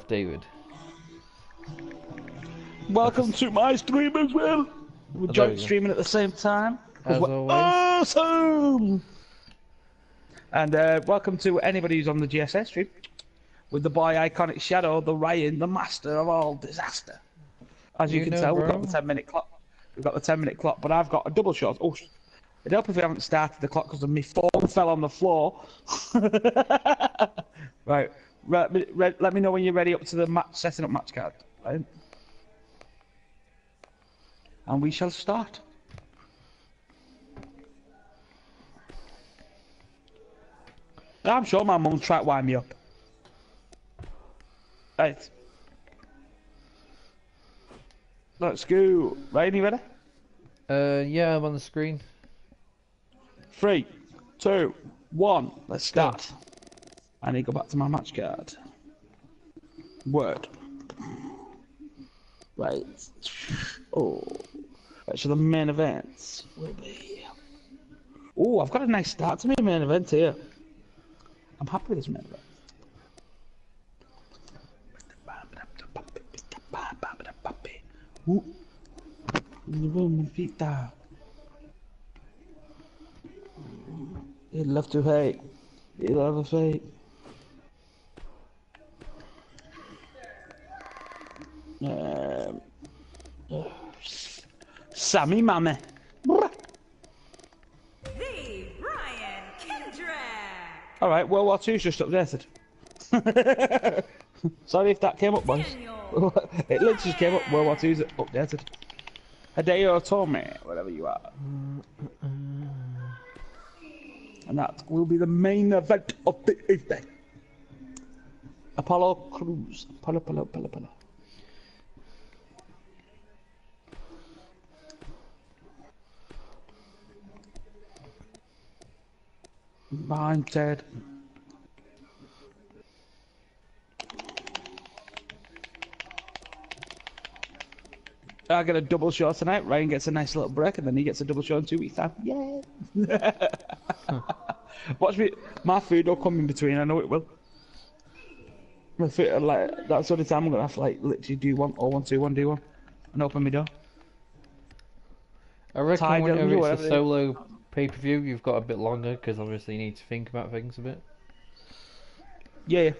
David. Welcome to my stream as well. We're joint streaming at the same time. As we're always. awesome! And welcome to anybody who's on the GSA stream. With the boy Iconic Shadow, the Ryan, the master of all disaster. As you can tell, we've got the 10-minute clock. We've got the 10-minute clock, but I've got a double shot. Oh, it'd help if we haven't started the clock because my phone fell on the floor. Right. Let me know when you're ready up to the match, setting up match card. Right. And we shall start. I'm sure my mum tried to wind me up. Right. Let's go. Ryan, you ready? Yeah, I'm on the screen. 3, 2, 1. Let's start. I need to go back to my match card. Word. Right. Oh. Right, so the main event will be... Oh, I've got a nice start to my main event here. I'm happy with this main event. Ooh. My feet down. You'd love to hate. You'd love a fate. Sammy Mammy. Alright, World War II's just updated. Sorry if that came up, boys. It literally just came up. World War II's updated. Hideo Tommy, whatever you are. And that will be the main event of the evening. Apollo Crews. Apollo. I'm dead. I get a double show tonight. Ryan gets a nice little break, and then he gets a double show in 2 weeks' time. Yeah. Watch me. My food will come in between. I know it will. My food, like that's the only time I'm gonna have to like literally do one or 1, 2, 1, do one, and open my door. I reckon whenever it's a solo pay-per-view, you've got a bit longer because obviously you need to think about things a bit. Yeah.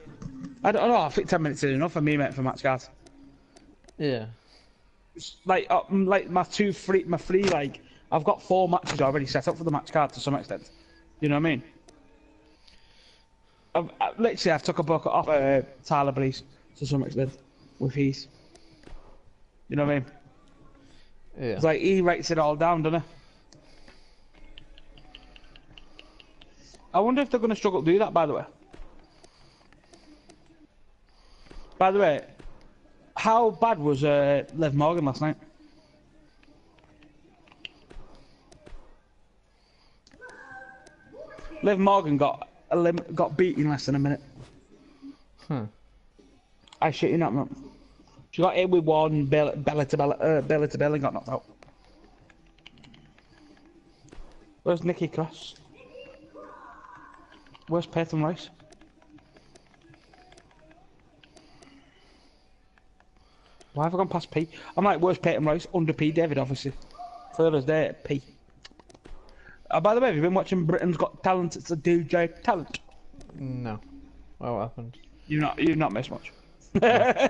I don't know. I think 10 minutes is enough for me, mate, for match cards. Yeah. Like my free, like I've got 4 matches already set up for the match card to some extent. You know what I mean? I've took a bucket off Tyler Breeze to some extent with his. You know what I mean? Yeah. It's like he writes it all down, doesn't he? I wonder if they're going to struggle to do that. By the way, how bad was Liv Morgan last night? Liv Morgan got beat in less than a minute. I shit you not, man. She got hit with one belly to belly and got knocked out. Where's Nikki Cross? Where's Peyton Royce? Why have I gone past P? I'm like, where's Peyton Royce? Under P, David, obviously. Further's there, P. By the way, have you been watching Britain's Got Talent? It's a DJ Talent. No. What happened? You've not missed much. No.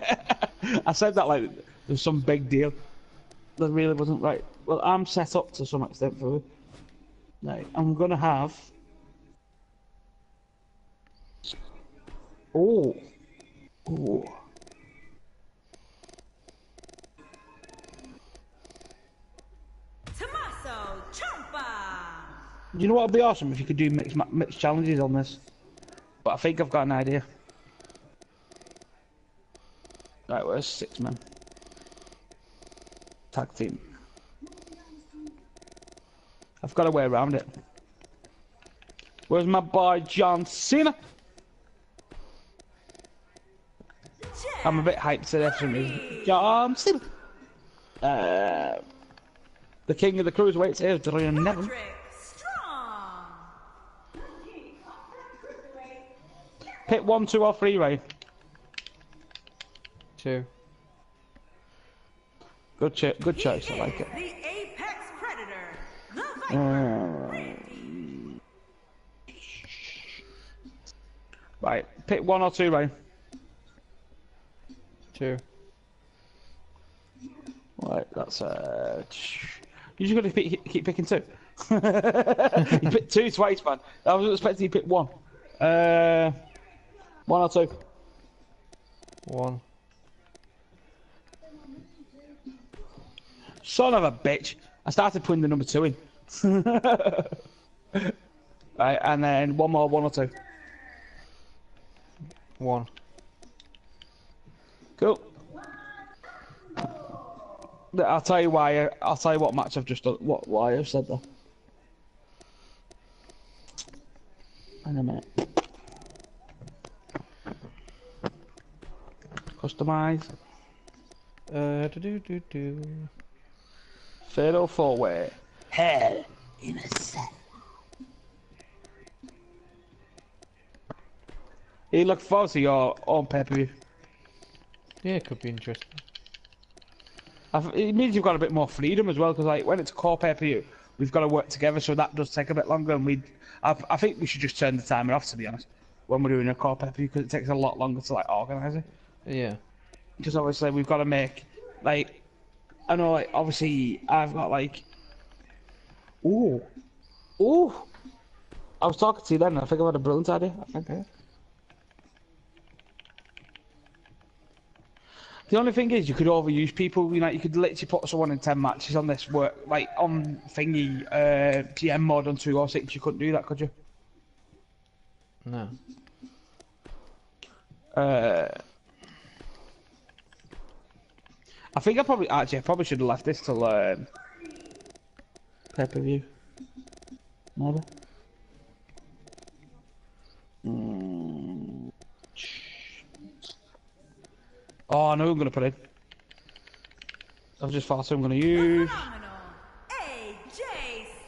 I said that like there's some big deal. That really wasn't right. Well, I'm set up to some extent for it. Right, I'm gonna have. Oh. You know what would be awesome if you could do mixed challenges on this? But I think I've got an idea. Right, where's 6 men? Tag team. I've got a way around it. Where's my boy John Cena? I'm a bit hyped today for some reason. John Cena. The king of the cruiserweights is Adrian Neville. Pick 1, 2, or 3, Ray. 2. Good choice. I like it. The apex predator, the Viper. Right, pick 1 or 2, Ryan. 2. Right, that's you just got to keep picking 2. You picked 2 twice, man. I was expecting you to pick 1. 1 or 2. 1. Son of a bitch! I started putting the number 2 in. Right, and then 1 more, 1 or 2. 1. Cool. I'll tell you why. I'll tell you what match I've just done. Why I've said that. In a minute. Customize. Fatal 4-way. Hell in a cell. You look forward to your own pay-per-view. Yeah, it could be interesting. It means you've got a bit more freedom as well, because like when it's a core pay-per-view, we've got to work together, so that does take a bit longer. And I think we should just turn the timer off, to be honest, when we're doing a core pay-per-view, because it takes a lot longer to like organise it. Yeah. Because obviously we've got to make like, I know like obviously I've got like, ooh, I was talking to you then, and I think I've had a brilliant idea. I think. The only thing is, you could overuse people. You know, you could literally put someone in 10 matches on this work, like on thingy GM mode on 206. You couldn't do that, could you? No. I think I probably should have left this till pay-per-view. Maybe. Oh, I know who I'm gonna put in. I've just thought who I'm gonna use. AJ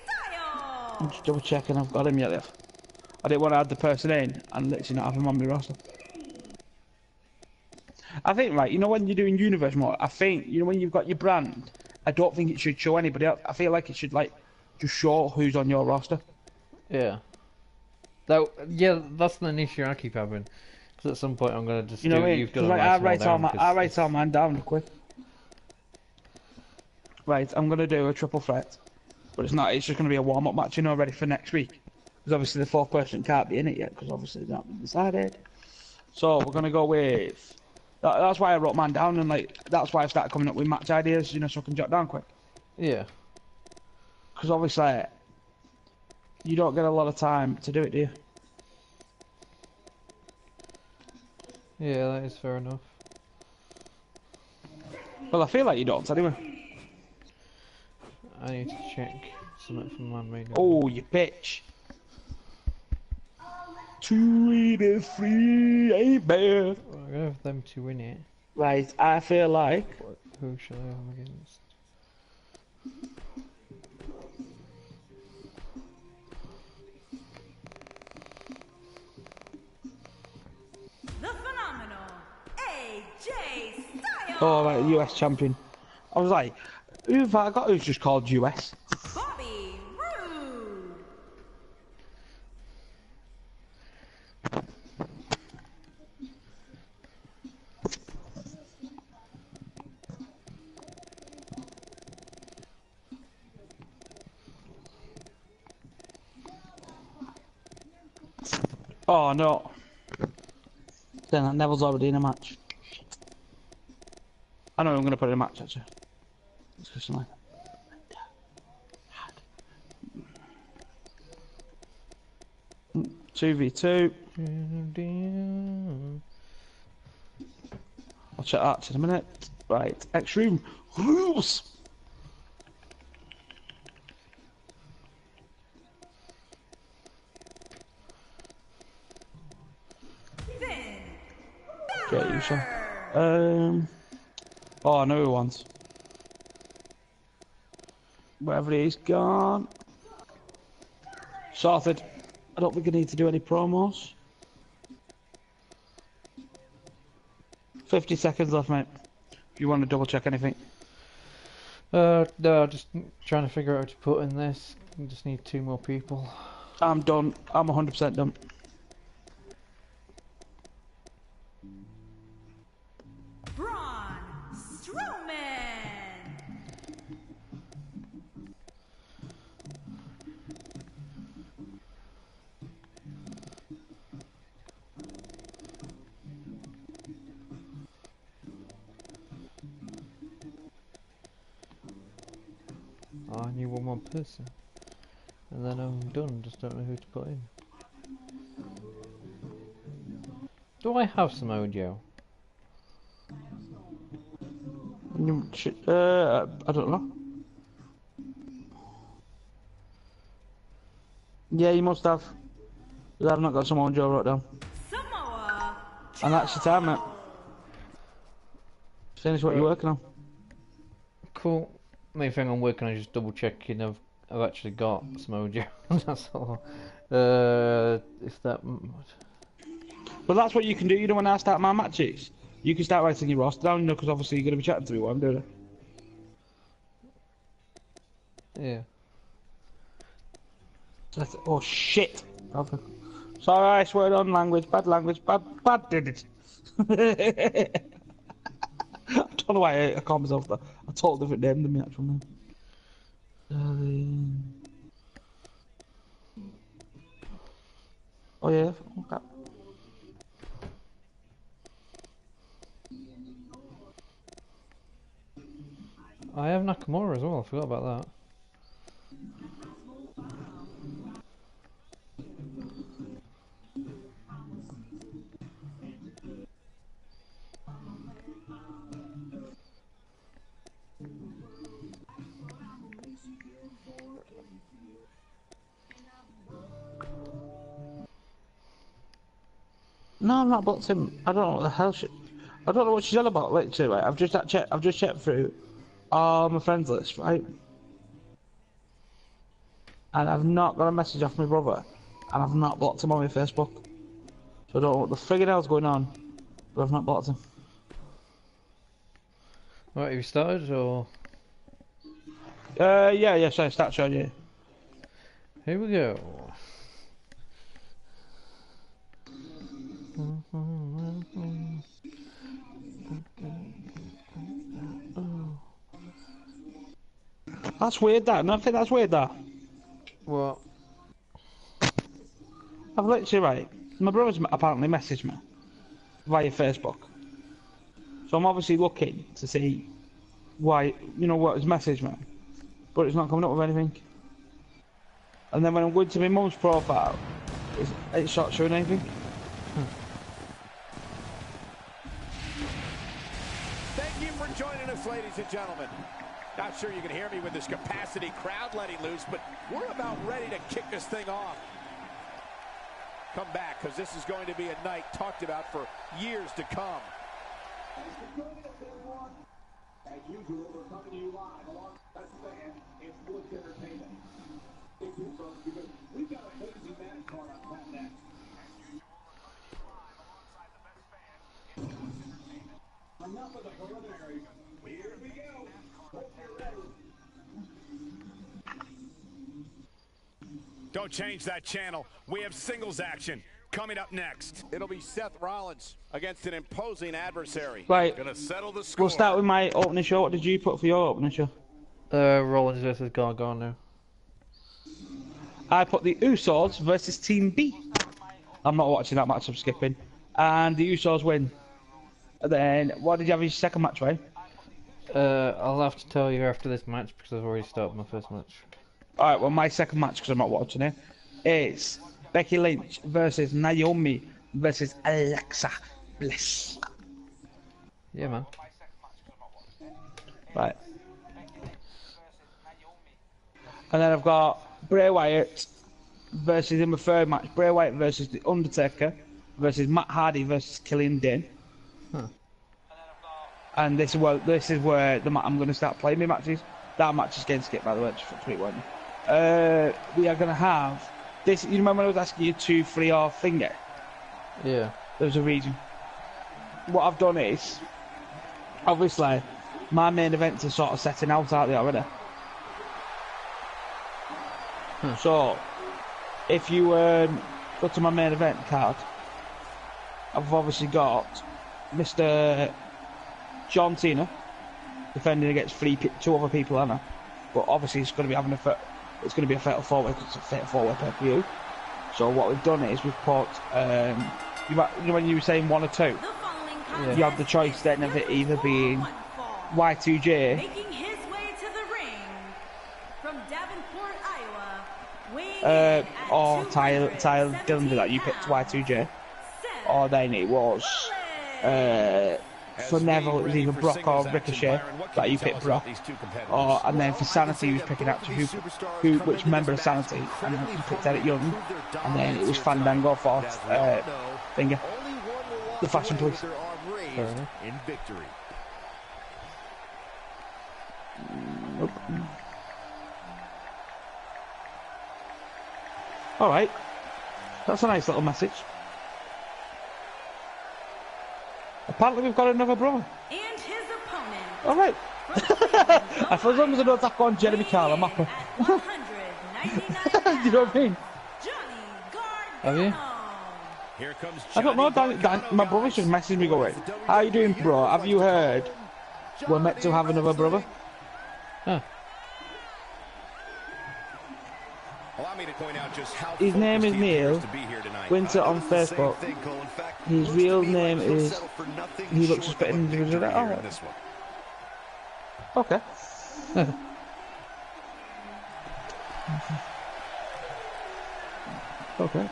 Styles. I'm just double checking I've got him yet. I didn't want to add the person in and literally not have him on my roster. I think, right, you know when you're doing universe mode, I think, you know when you've got your brand, I don't think it should show anybody else. I feel like it should, like, just show who's on your roster. Yeah. Yeah, that's an issue I keep having. Because at some point I'm going to just you've got to like, I write all mine down quick. Right, I'm going to do a triple threat. But it's just going to be a warm-up match, you know, ready for next week. Because obviously the 4th person can't be in it yet, because obviously it's not been decided. So we're going to go with... That's why I wrote mine down, and like that's why I started coming up with match ideas, you know, so I can jot down quick. Yeah. Because obviously, you don't get a lot of time to do it, do you? Yeah, that is fair enough. Well, I feel like you don't, anyway. I need to check something from my main. Oh, you bitch. 283 ain't bad. Well, I'm going to have them to win it. Right, I feel like... Who shall I have them against? The phenomenal AJ Styles. Oh, right, US champion. I was like, who have I got who's just called US? Bobby Roode. Oh, no. Then Neville's already in a match. I know I'm going to put in a match, actually. Let's go somewhere. 2v2. I'll check that in a minute. Right, Extreme Rules! Get you some. Oh, I know who wants. Wherever he's gone. Sorted. I don't think I need to do any promos. 50 seconds left, mate. If you want to double check anything. No, just trying to figure out how to put in this. We just need 2 more people. I'm done. I'm 100% done. Braun Strowman. Oh, I need 1 more person. And then I'm done, just don't know who to put in. Do I have some audio? I don't know. Yeah, you must have. Because I've not got some audio wrote down. Samoa. And that's your time, mate. Finish what you're working on. Cool. Main thing I'm working on is just double checking I've actually got some audio. That's all. If that. But that's what you can do. You know, when I start my matches, you can start writing your roster down, you know, because obviously you're going to be chatting to me while I'm doing it. Yeah. Oh shit! Okay. Sorry, I swear on language, bad did it. I don't know why I call myself that. A total different name than my actual name. Oh yeah, okay. I have Nakamura as well, I forgot about that. No, I'm not booked him. I don't know what the hell I don't know what she's on about, literally, right? I've just checked through all my friends list, right? And I've not got a message off my brother. And I've not blocked him on my Facebook. So I don't know what the friggin' hell's going on. But I've not blocked him. Right, have you started or? Yeah, so start showing you. Here we go. That's weird, that. No, I think that's weird, that. What? I've literally, right, my brother's apparently messaged me via Facebook. So I'm obviously looking to see why, you know, what his messaged me. But it's not coming up with anything. And then when I'm going to my mum's profile, it's not showing anything. Thank you for joining us, ladies and gentlemen. Not sure you can hear me with this capacity crowd letting loose, but we're about ready to kick this thing off. Come back, because this is going to be a night talked about for years to come. As usual, we're coming to you live along with best fan in sports entertainment. We've got a crazy match card on tap next. Enough of the preliminaries. Here we go. Hope you're ready. Don't change that channel. We have singles action coming up next. It'll be Seth Rollins against an imposing adversary. Right, Gonna settle the score. we'll start with my opening show. What did you put for your opening show? Rollins versus Gargano. I put the Usos versus Team B. I'm not watching that match, I'm skipping. And the Usos win. And then, what did you have your second match, right? I'll have to tell you after this match because I've already started my first match. Alright, well, my second match, because I'm not watching it, is Becky Lynch versus Naomi versus Alexa Bliss. Yeah, man. Right. And then I've got Bray Wyatt versus, in my third match, Bray Wyatt versus The Undertaker versus Matt Hardy versus Killian Dane. Huh. And this is where I'm going to start playing my matches. That match is getting skipped, by the way, just for tweet one. We are going to have this. You remember when I was asking you 2, 3, or finger? Yeah. There was a reason. what I've done is, obviously, my main events are sort of setting out they already. So, if you go to my main event card, I've obviously got Mr. John Cena defending against two other people, Anna. But obviously, it's going to be it's going to be a fatal four-way because it's a fatal four-way pay-per-view. So what we've done is we've put you know when you were saying 1 or 2, you have the choice then of it either being Y2J Making his way to the ring from Davenport, Iowa, weighing in at or Tyler 217 Dillinger that you picked Y2J, Seth or then it was for Neville it was either Brock or Ricochet that you picked Brock, or and then for Sanity he was picking out which member of Sanity, and then you picked Eric Young, and then it was Fandango for Finger, the Fashion Police. In victory. All right, that's a nice little message. Apparently we've got another brother. and his opponent. All right. As long as I don't attack on Jeremy Carl, I'm happy. At 199 Do you know what I mean? Johnny Have you? Gargano. Here comes I don't know, Dan, my brother's just messaged me going, how you doing, bro? Have you heard we're meant to have another brother? Huh. Allow me to point out just how His name is focused he appears Neil to be here tonight. Winter on Facebook. His real name is... He looks suspected individual. Oh, okay. Okay.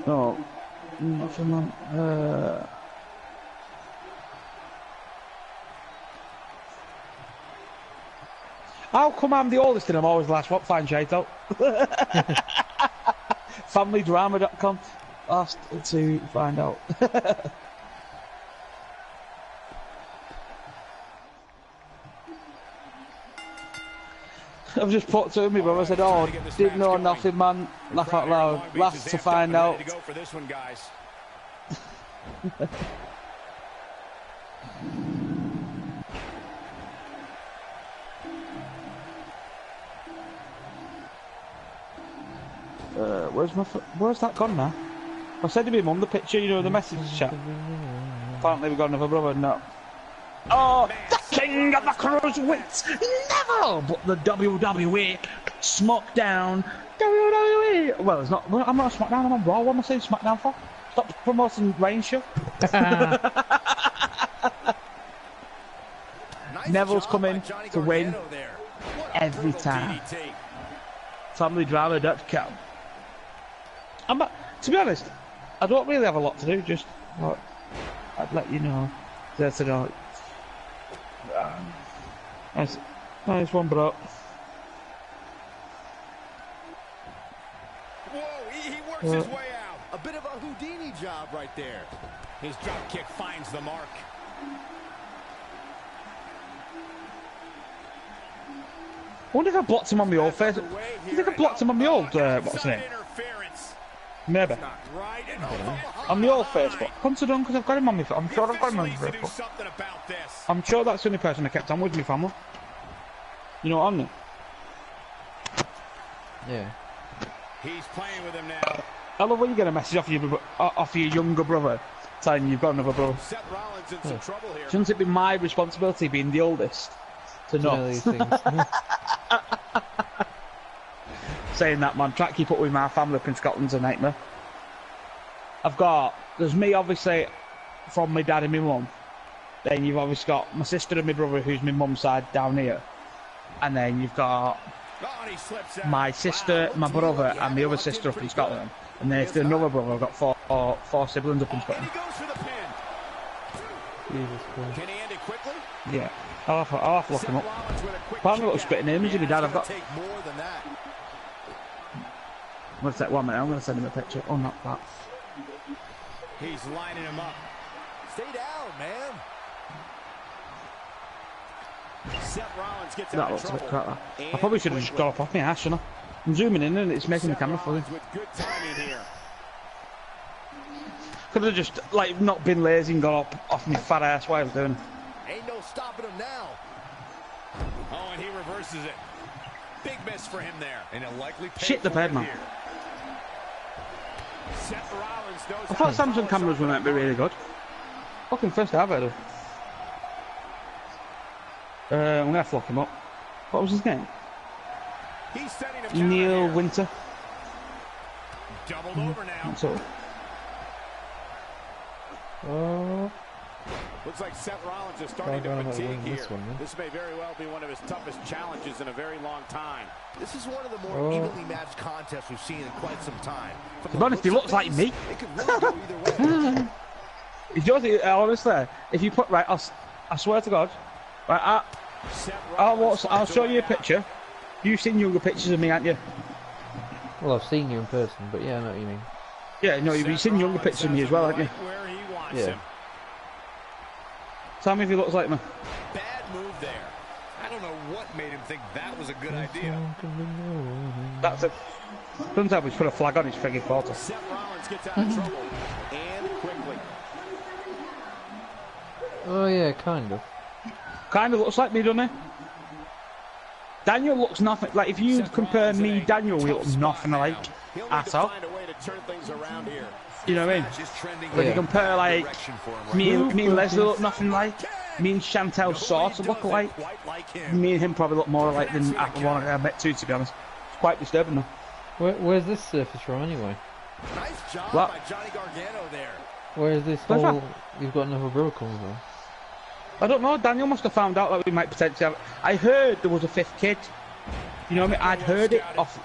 No, nothing, man. How come I'm the oldest and I'm always the last? What fine shade out? FamilyDrama.com. Asked to find out. I've just put to me, brother. I said, "Oh, didn't know nothing, man. Laugh out loud. Last to find out." Where's that gone now? I said to my mum the picture, you know, the message chat. Apparently we've got another brother. No. Oh, the king of the cruiserweights, Neville, but the WWE, Smackdown, WWE. Well, it's not. I'm not a Smackdown. I'm on Raw. What am I saying Smackdown for? Stop promoting Rain show. Neville's coming to win every time. FamilyDrama.com. To be honest, I don't really have a lot to do. Just I'd let you know. That's it all. Nice one, bro. Whoa, he works his way out. A bit of a Houdini job right there. His drop kick finds the mark. I wonder if I blocked him on the old face. I think I blocked him on the old, what's his name? Maybe. On the old Facebook. Consider because I've got him on my phone. I'm sure I've got him on my Facebook. I'm sure that's the only person I kept on with my family. You know what I mean? Yeah. He's playing with him now. I love when you get a message off your younger brother telling you you've got another brother. Seth Rollins in some trouble here. Shouldn't it be my responsibility, being the oldest, to know These things. Saying that, man, try to keep up with my family up in Scotland's a nightmare. There's me, obviously, from my dad and my mum. Then you've obviously got my sister and my brother, who's my mum's side down here. And then you've got my sister, my brother, and my other sister up in Scotland. And then if there's another brother, I've got four siblings up in Scotland. Jesus Christ. Can he end it quickly? Yeah, I'll have to look him up. Apparently, got a spitting image of my dad. I've got. I'm going to take 1 minute. I'm going to send him a picture. Oh, not that. He's lining him up. Stay down, man. Seth Rollins gets That looks a bit crap. I probably should have just got up off my ass, shouldn't I? I'm zooming in and it's making the camera funny. With good timing here. Could have just, like, not been lazy and got up off my fat ass while I was doing it. Ain't no stopping him now. Oh, and he reverses it. Big miss for him there. And a likely Shit the bed, man. Seth Rollins knows I thought Samsung cameras were meant to be really good. Fucking first I've heard of. I'm gonna have to look him up. What was his name? He's setting him down Neil here. Winter. Doubled over now. That's all. Oh, Looks like Seth Rollins is starting to fatigue here. This may very well be one of his toughest challenges in a very long time. This is one of the more evenly matched contests we've seen in quite some time. To be honest, he looks like me. It could really go either way. Honestly, if you put I swear to God, right, I'll show you a picture. You've seen younger pictures of me, haven't you? well, I've seen you in person, but yeah, I know what you mean. Yeah, no, you've seen younger pictures of me as well, haven't you? Where he wants Yeah. him. Tell me if he looks like me. Bad move there. I don't know what made him think that was a good idea. That's it. Sometimes we put a flag on his frigging photo. Seth Rollins gets out of trouble. And quickly. Oh yeah, kind of. Kind of looks like me, doesn't he? Daniel looks nothing like. If you compare me, Daniel, we look nothing alike at all. Find a way to turn things around here. You know what I mean? Just trending When you Yeah. compare like direction for him right me and Leslie look nothing like. Me and Chantel sort of look alike. Quite like him. Me and him probably look more alike than the one I met too, to be honest. It's quite disturbing though. Where's this surface from anyway? Nice job What? by Johnny Gargano there. Where's this Where's whole... You've got another bro coming from? I don't know, Daniel must have found out that we might potentially have... I heard there was a fifth kid. You know what I mean? I'd heard it off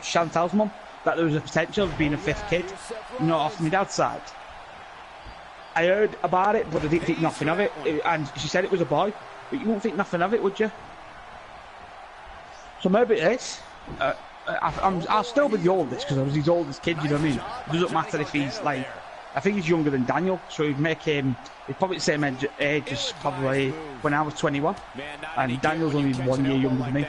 Chantal's mum, that there was a potential of being a fifth kid. You know, off my dad's side. I heard about it, but I didn't think nothing of it. And she said it was a boy. But you won't think nothing of it, would you? So maybe it is. I'll still be the oldest, because I was his oldest kid, you know what I mean? It doesn't matter if he's like... I think he's younger than Daniel, so he'd make him... He's probably the same age as probably when I was 21. And Daniel's only 1 year younger than me.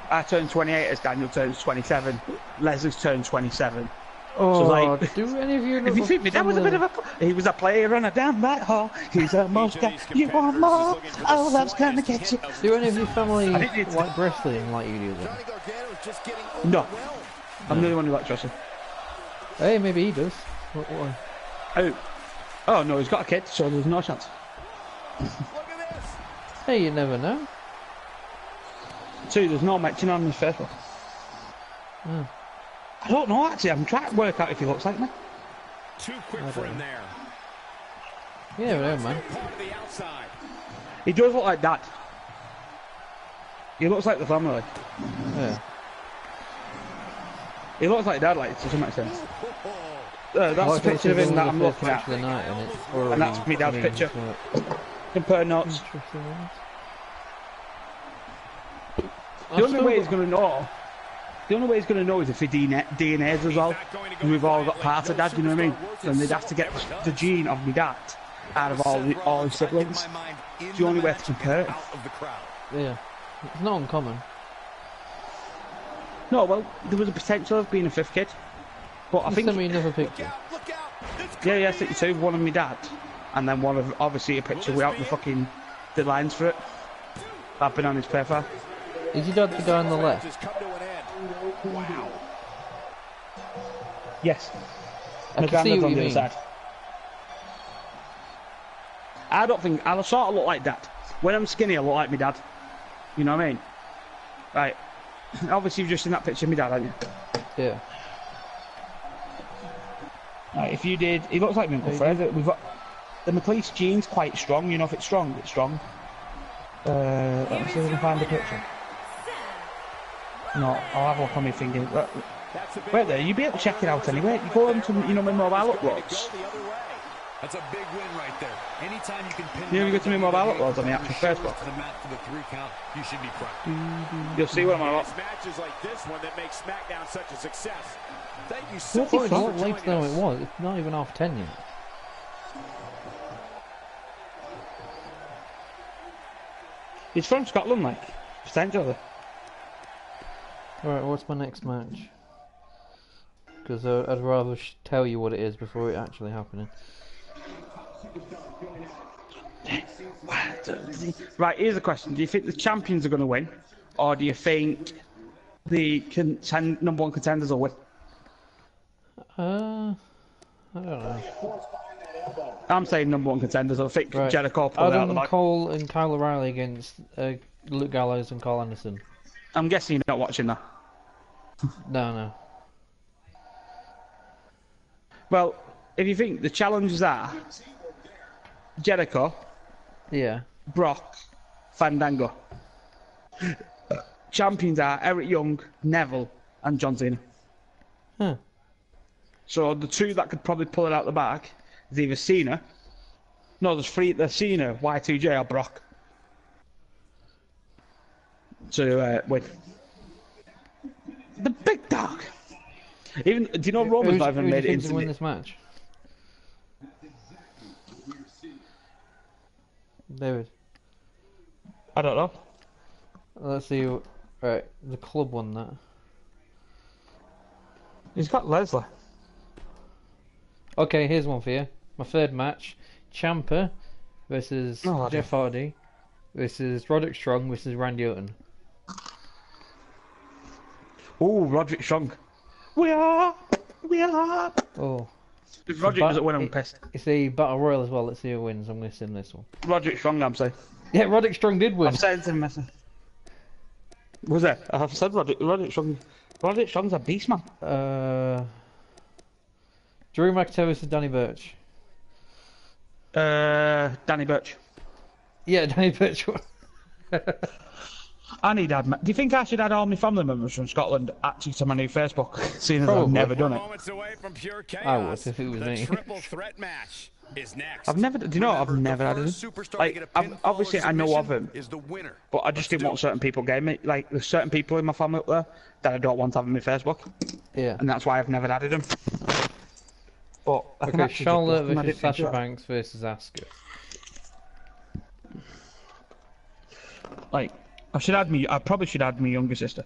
I turned 28 as Daniel turns 27. Leslie's turned 27. Oh, So, like, do any of you if you think me, that was a bit of a... He was a player on a damn right hall. He's a most guy. You want more? Oh, love's gonna get you. Do any of your family I think it's- like wrestling like you do then? Johnny Gargano's just getting No. overwhelmed. I'm the only one who likes wrestling. Hey, maybe he does. What? Oh, no, he's got a kid, so there's no chance. Look at this. Hey, you never know. Two, there's no matching on his face. Hmm. I don't know, actually. I'm trying to work out if he looks like me. Too quick for him there. Yeah, but man. Part of the outside. He does look like Dad. He looks like the family. Yeah. He looks like Dad, like, to some extent. That's Well, the picture of him that I'm looking at. Of the night, and it's And that's already me dad's coming picture. to Compare notes. interesting ones. The only way he's going to know... The only way he's going to know is if he DNA's as well. Because we've all got parts of Dad, you know what I mean? Then they'd have to get the gene of my dad out of all his siblings. It's the only way to compare it. Out of the crowd. Yeah. It's not uncommon. No, well, there was a potential of being a fifth kid. But I Just think... send me another picture. Look out! This Yeah, 62, one of my dad. And then one of, obviously, a picture without the lines for it. I've been on his paper. Is your dad the guy on the left? Just come to an end. Wow. Yes. I My can see granddad's what on you the other mean. side. I don't think... I sort of look like Dad. When I'm skinny, I look like my dad. You know what I mean? Right. Obviously, you've just seen that picture of my dad, haven't you? Yeah. Right, if you did... He looks like my Uncle Fred. We've got... The McLeese gene's quite strong. You know, if it's strong, it's strong. Let me see if I can find a picture. No, I'll have a look on my finger. Wait there, you'll be able to check it out anyway. You go into, you know, my mobile uploads. That's a big win right there. Anytime you can pin You know, you go to my mobile uploads on the actual Facebook. to the mat for the 3 count, you should be proud. You'll see what I'm on It's matches like this one that make SmackDown such a success. Thank you so What the much for fuck? Later joining than us. it was. It's not even half 10 yet. He's from Scotland, like. Potentially. Alright, what's my next match? Because I'd rather tell you what it is before it actually happening. Right, here's the question. Do you think the champions are going to win? Or do you think the number one contenders will win? I don't know. I'm saying number one contenders. I think Right. Jericho pulled it out of the Adam bag. Cole and Kyle O'Reilly against Luke Gallows and Cole Anderson. I'm guessing you're not watching that. No. Well, if you think the challenges are Jericho, Yeah. Brock, Fandango. Champions are Eric Young, Neville, and John Cena. Huh. So the two that could probably pull it out the bag is either Cena. No, there's three. There's Cena, Y2J, or Brock. To win. The big dog. Even do you know Roman's not even made it into win this match? David. I don't know. Let's see. Right, the club won that. He's got Leslie. Okay, here's one for you. My third match: Ciampa versus Jeff Hardy versus Roderick Strong versus Randy Orton. Ooh, Roderick Strong. We are. Oh. If Roderick doesn't win, I'm pissed. It's a battle royal as well. Let's see who wins. I'm going to sim this one. Roderick Strong, I'm saying. Yeah, Roderick Strong did win. I've said to him, was it? I've said Roderick Strong. Roderick Strong's a beast, man. Drew McIntyre versus Danny Burch. Danny Burch. Yeah, Danny Burch won. I need to add. Do you think I should add all my family members from Scotland actually to my new Facebook? Seeing as Probably. I've never done it. Moments away from pure chaos. I would if it was the me. triple threat match is next. I've never. Do you know what? I've never added him. Like, obviously I know of him, is the winner. but I just didn't want certain people getting me. Like, there's certain people in my family up there that I don't want to have on my Facebook, Yeah. and that's why I've never added them. But I can Okay, actually Charlotte just look, and I versus didn't think Sasha of that. Banks versus Asuka. Like, I probably should add my younger sister.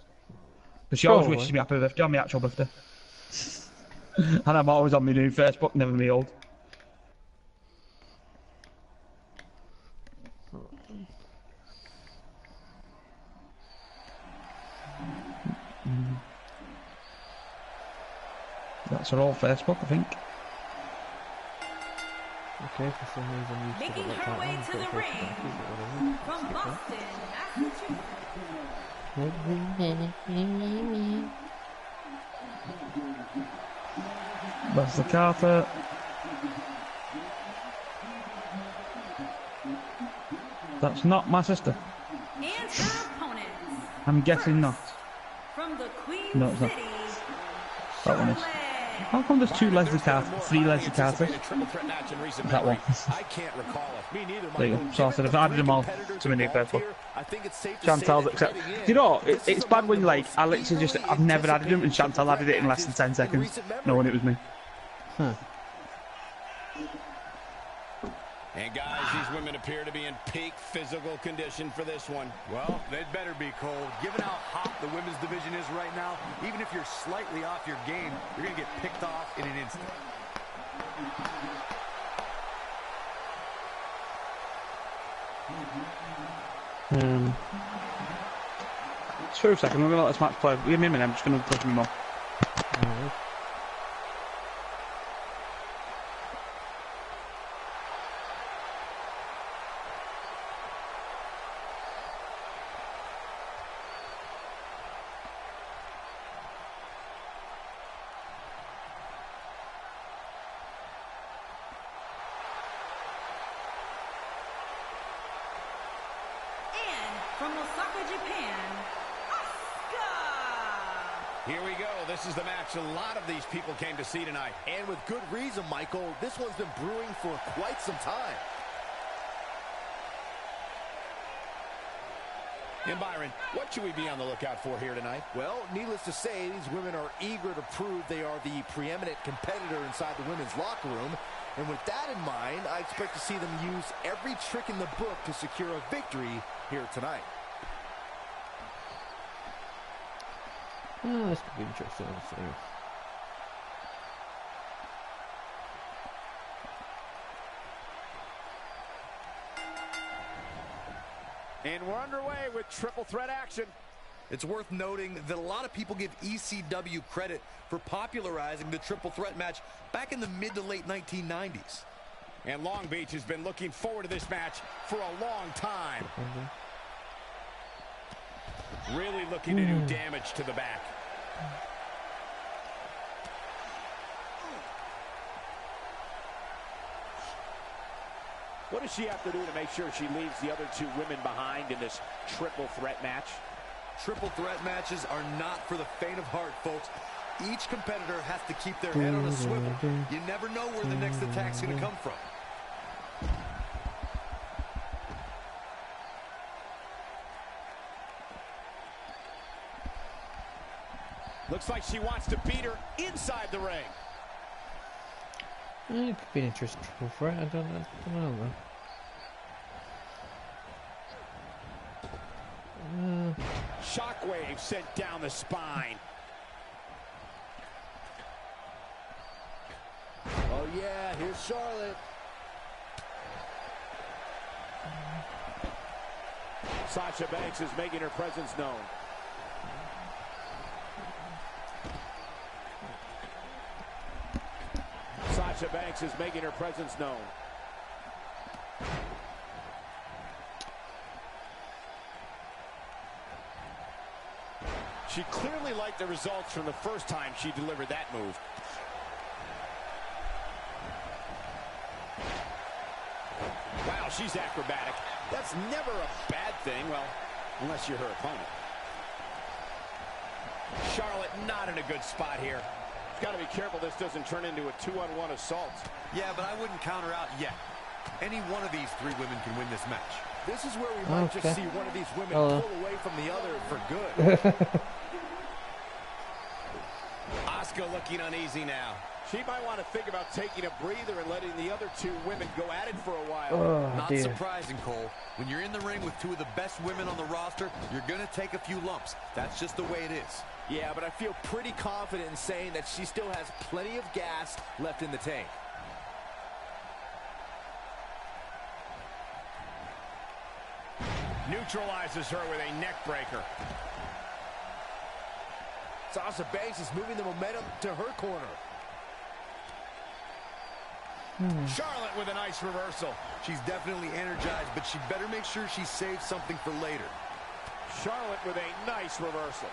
But she always Probably. wishes me happy birthday on my actual birthday. And I'm always on my new Facebook, never me old. That's her old Facebook, I think. Okay, for some reason you Making should have her got way that to the one. ring from Boston, Massachusetts. That's the Carter. That's not my sister. And her opponents. I'm guessing not. From the Queen No, it's not. City, That one is. Charlotte. How come there's two Leslie Carter, three Leslie Carters? That one. I can't recall it. Me neither, There you go. Michael. So I said, I've added them all to my new Facebook. I think it's safe to Chantal's say that accept. heading in, Do you know, this it's is a bad when one of like the I most literally just eagerly I've never added him and anticipated Chantal added it in less than 10 seconds, recent memory. knowing it was me. Huh. And guys, these women appear to be in peak physical condition for this one. Well, they'd better be, Cole. Given how hot the women's division is right now, even if you're slightly off your game, you're going to get picked off in an instant. Just for a second, we're going to let this match play. Give me a minute, I'm just going to play some more. Alright. And from Osaka, Japan, Asuka. Here we go. This is the match a lot of these people came to see tonight. And with good reason, Michael. This one's been brewing for quite some time. And Byron, what should we be on the lookout for here tonight? Well, needless to say, these women are eager to prove they are the preeminent competitor inside the women's locker room. And with that in mind, I expect to see them use every trick in the book to secure a victory here tonight. Oh, this could be interesting. Let's see. And we're underway with triple threat action. It's worth noting that a lot of people give ECW credit for popularizing the triple threat match back in the mid to late 1990s. And Long Beach has been looking forward to this match for a long time. Really looking to do damage to the back. What does she have to do to make sure she leaves the other two women behind in this triple threat match? Triple threat matches are not for the faint of heart, folks. Each competitor has to keep their head on a swivel. You never know where the next attack's going to come from. Looks like she wants to beat her inside the ring. It could be an interesting triple threat. I don't know though. Shockwave sent down the spine. Oh yeah, here's Charlotte. Sasha Banks is making her presence known. Sasha Banks is making her presence known. She clearly liked the results from the first time she delivered that move. Wow, she's acrobatic. That's never a bad thing, well, unless you're her opponent. Charlotte not in a good spot here. Got to be careful this doesn't turn into a 2-on-1 assault. Yeah, but I wouldn't counter out yet. Any one of these three women can win this match. This is where we might just see one of these women pull away from the other for good. Asuka looking uneasy now. She might want to think about taking a breather and letting the other two women go at it for a while. Not surprising, Cole. When you're in the ring with two of the best women on the roster, you're going to take a few lumps. That's just the way it is. Yeah, but I feel pretty confident in saying that she still has plenty of gas left in the tank. Neutralizes her with a neck breaker. Sasha Banks is moving the momentum to her corner. Charlotte with a nice reversal. She's definitely energized, but she better make sure she saves something for later. Charlotte with a nice reversal.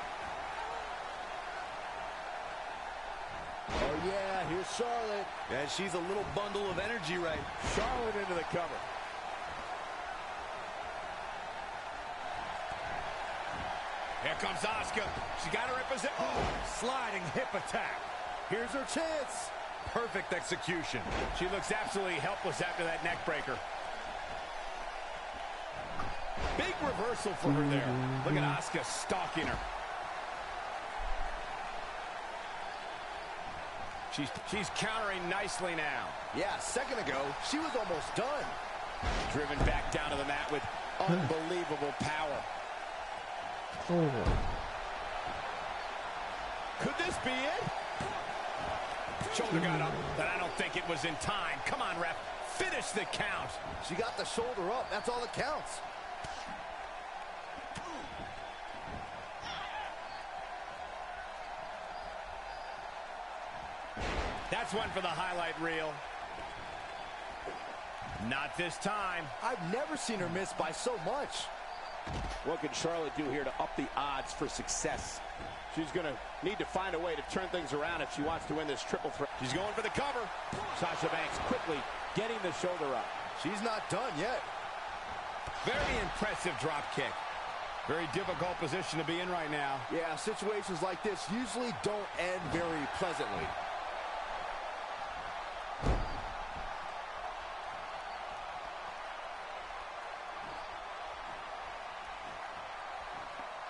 Oh yeah, here's Charlotte. Yeah, she's a little bundle of energy, right? Charlotte into the cover. Here comes Asuka. She got her in position. Oh, sliding hip attack. Here's her chance. Perfect execution. She looks absolutely helpless after that neck breaker. Big reversal for her there. Look at Asuka stalking her. She's countering nicely now. Yeah, a second ago, she was almost done. Driven back down to the mat with unbelievable power. Could this be it? Shoulder got up, but I don't think it was in time. Come on, ref. Finish the count. She got the shoulder up. That's all that counts. That's one for the highlight reel. Not this time. I've never seen her miss by so much. What can Charlotte do here to up the odds for success? She's going to need to find a way to turn things around if she wants to win this triple threat. She's going for the cover. Sasha Banks quickly getting the shoulder up. She's not done yet. Very impressive drop kick. Very difficult position to be in right now. Yeah, situations like this usually don't end very pleasantly.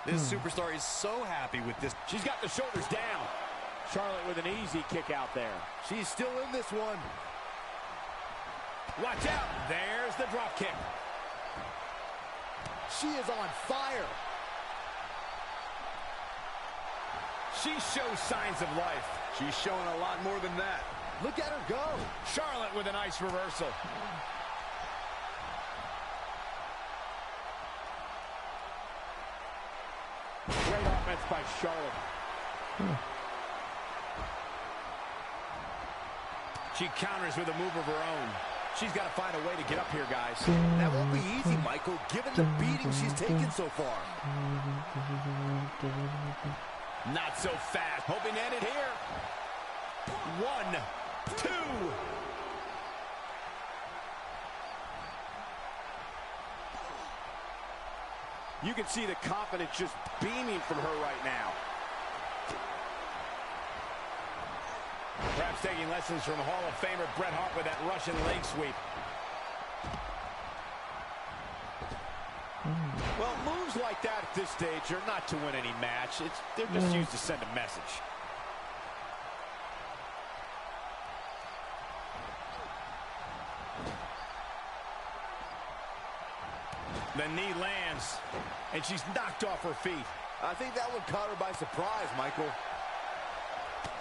This superstar is so happy with this. She's got the shoulders down. Charlotte with an easy kick out there. She's still in this one. Watch out. There's the drop kick. She is on fire. She shows signs of life. She's showing a lot more than that. Look at her go. Charlotte with a nice reversal. Great offense by Charlotte. She counters with a move of her own. She's got to find a way to get up here, guys. That won't be easy, Michael, given the beating she's taken so far. Not so fast. Hoping to end it here. 1, 2. You can see the confidence just beaming from her right now. Perhaps taking lessons from Hall of Famer Bret Hart with that Russian leg sweep. Well, moves like that at this stage are not to win any match. They're just used to send a message. The knee lands, and she's knocked off her feet. I think that one caught her by surprise, Michael.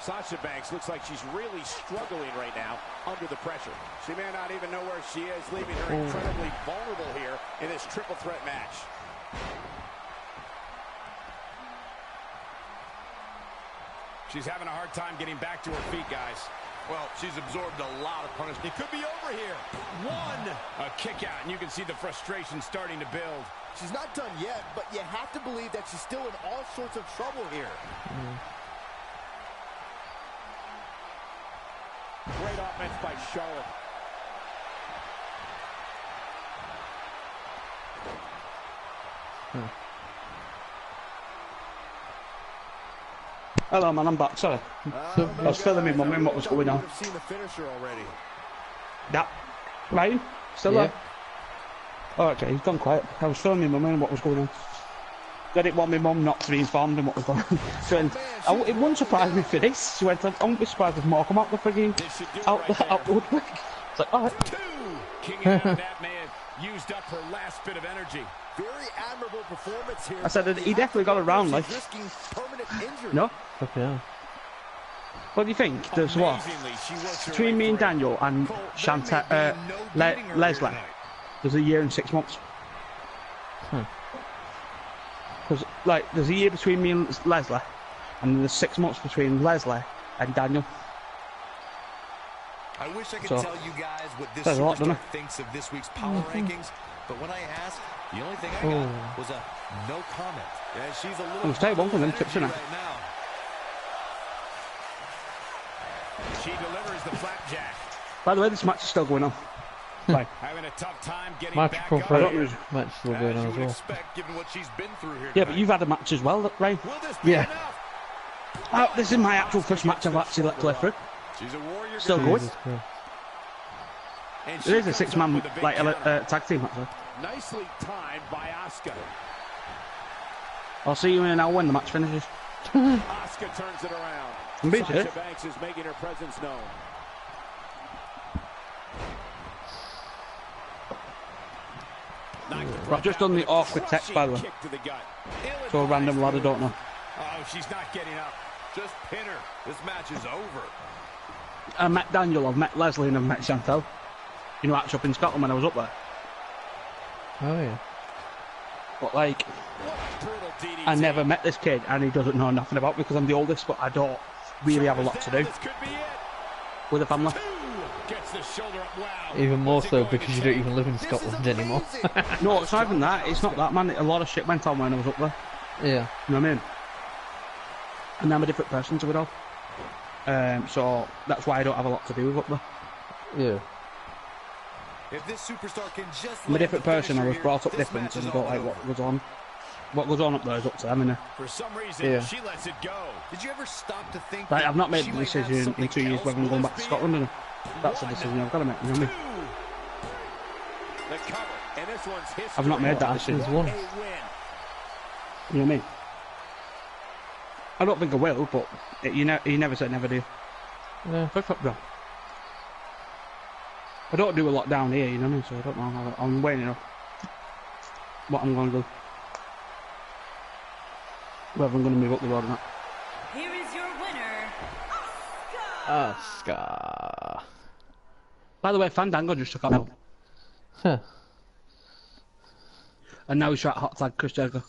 Sasha Banks looks like she's really struggling right now under the pressure. She may not even know where she is, leaving her incredibly vulnerable here in this triple threat match. She's having a hard time getting back to her feet, guys. Well, she's absorbed a lot of punishment. It could be over here. 1. A kick out, and you can see the frustration starting to build. She's not done yet, but you have to believe that she's still in all sorts of trouble here. Great offense by Charlotte. Hello, man, I'm back. Sorry. I was filming my mum in what was going on. I've seen the finisher already. That. Ryan? Still there? Oh, okay, he's gone quiet. I was filming my mum in what was going on. I didn't want my mum not to be informed in what was going on. So, it wouldn't surprise me for this. She went, I wouldn't be surprised if more come out the frigging out the woodwork. It's like, alright. 2. King out of that may have used up her last bit of energy. Very admirable performance here. I said that he definitely got around, like. Risking permanent injury. No? Fucking hell. What do you think? There's what? Between me and Daniel and Leslie, there's a year and 6 months. Because, like, there's a year between me and Leslie, and there's 6 months between Leslie and Daniel. I wish I could So, tell you guys what this says a lot, doesn't superstar it? thinks of this week's power rankings, but when I asked, the only thing I got was a no comment. Yeah, she's a little. I'll tell you one thing, them tips, innit? right now. She delivers the flapjack. By the way, this match is still going on. Like, Having a tough time getting My back triple up. I don't threat know. match still going on as well. Expect, given what she's been through here Yeah, but you've had a match as well, Ray. Will this be Yeah. enough? This is my actual first match I've actually let play through. She's a warrior. Still guys. going. Jesus Christ. And There is she a comes 6-man up with a big like counter. tag team match. Though. Nicely timed by Asuka. I'll see you in an hour when the match finishes. Asuka turns it around. I'm being Sasha serious. Banks is making her presence known. I've just done the awkward text, by the way. Kick to the gut. So a random lad I don't know. Oh, she's not getting up. Just pin her. This match is over. I met Daniel, I've met Leslie, and I've met Chantel. You know, actually up in Scotland when I was up there. Oh yeah. But like, What a brutal DDT. I never met this kid, and he doesn't know nothing about me because I'm the oldest, but I don't really have a lot to do This could be it. with the family. Gets the shoulder up. Wow. Even more What's it so going to because you don't take? even live in Scotland anymore. No, it's not even that. It's not that, man. A lot of shit went on when I was up there. Yeah. You know what I mean? And I'm a different person to it all. So that's why I don't have a lot to do with up there. Yeah. If this superstar can just I'm a different person. I was brought up this different, match and is I don't all like over. what goes on. What goes on up there is up to them, innit? For some reason, Yeah. she lets it go. Did you ever stop to think Like, that I've not made she the might have decision in something 2 years else? whether I'm going Will back to this be Scotland, it? innit? That's a decision I've got to make, you know what I mean? The cover, and this one's history. I've not made that This decision, is A one. win. you know what I mean? I don't think I will, but you never say never, do you? Yeah. No. I don't do a lot down here, you know what I mean? So I don't know. I'm waiting up what I'm going to do. Whether I'm going to move up the road or not. Here is Asuka. By the way, Fandango just took out now. Huh. And now he's trying to hot tag Chris Jericho.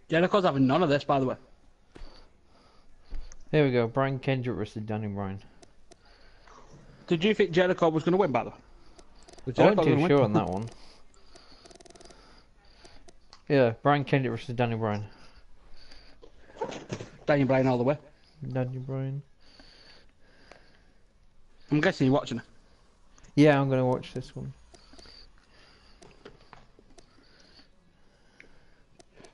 Jericho's having none of this, by the way. There we go. Brian Kendrick versus Danny Bryan. Did you think Jericho was going to win, by the way? Was I wasn't Jericho too gonna sure win? on that one. Yeah, Brian Kendrick versus Danny Bryan. Danny Bryan all the way. Danny Bryan. I'm guessing you're watching it. Yeah, I'm gonna watch this one.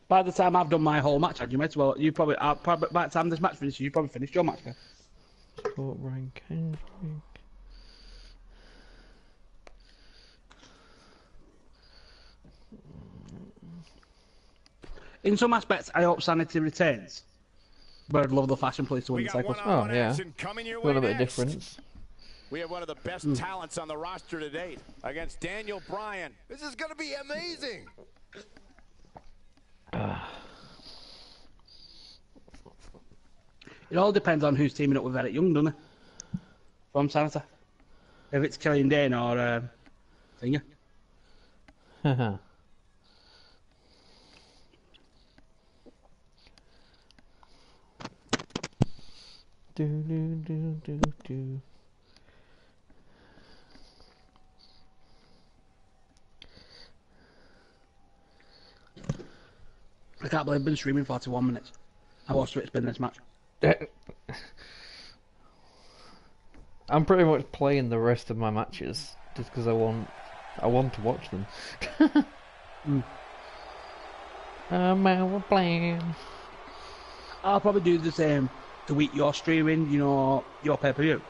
By the time I've done my whole match, you might as well. You probably, by the time this match finishes, you probably finished your match. Then. Support Brian Kendrick. In some aspects, I hope Sanity retains. But I'd love the Fashion Police to win the cycles. Oh yeah, a little bit of difference. We have one of the best talents on the roster to date against Daniel Bryan. This is going to be amazing. It all depends on who's teaming up with Eric Young, doesn't it? From Sanity. If it's Killian Dane or Singer. Haha. Do do do do do. I can't believe I've been streaming 41 minutes. I watched it's been this match. I'm pretty much playing the rest of my matches just because I want to watch them. I'm out playing. I'll probably do the same the week you're streaming, you know, your pay-per-view.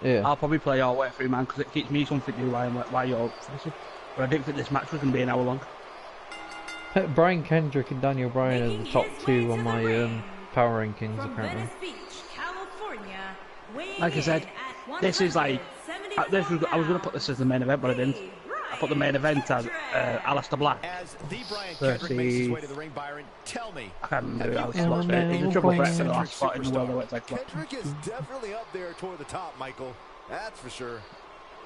Yeah. I'll probably play all the way through, man, because it keeps me something to do while you're finishing. But I didn't think this match was going to be an hour long. Brian Kendrick and Daniel Bryan are the top two on my power rankings apparently. Like I said, this is like I was going to put this as the main event, but I didn't. I put the main event as Aleister Black. As the Brian Kendrick makes his way to the ring, Byron, tell me. I can't remember who Aleister Black's been. He's a triple threat for the last spot in the world. I like Kendrick is definitely up there toward the top, Michael. That's for sure.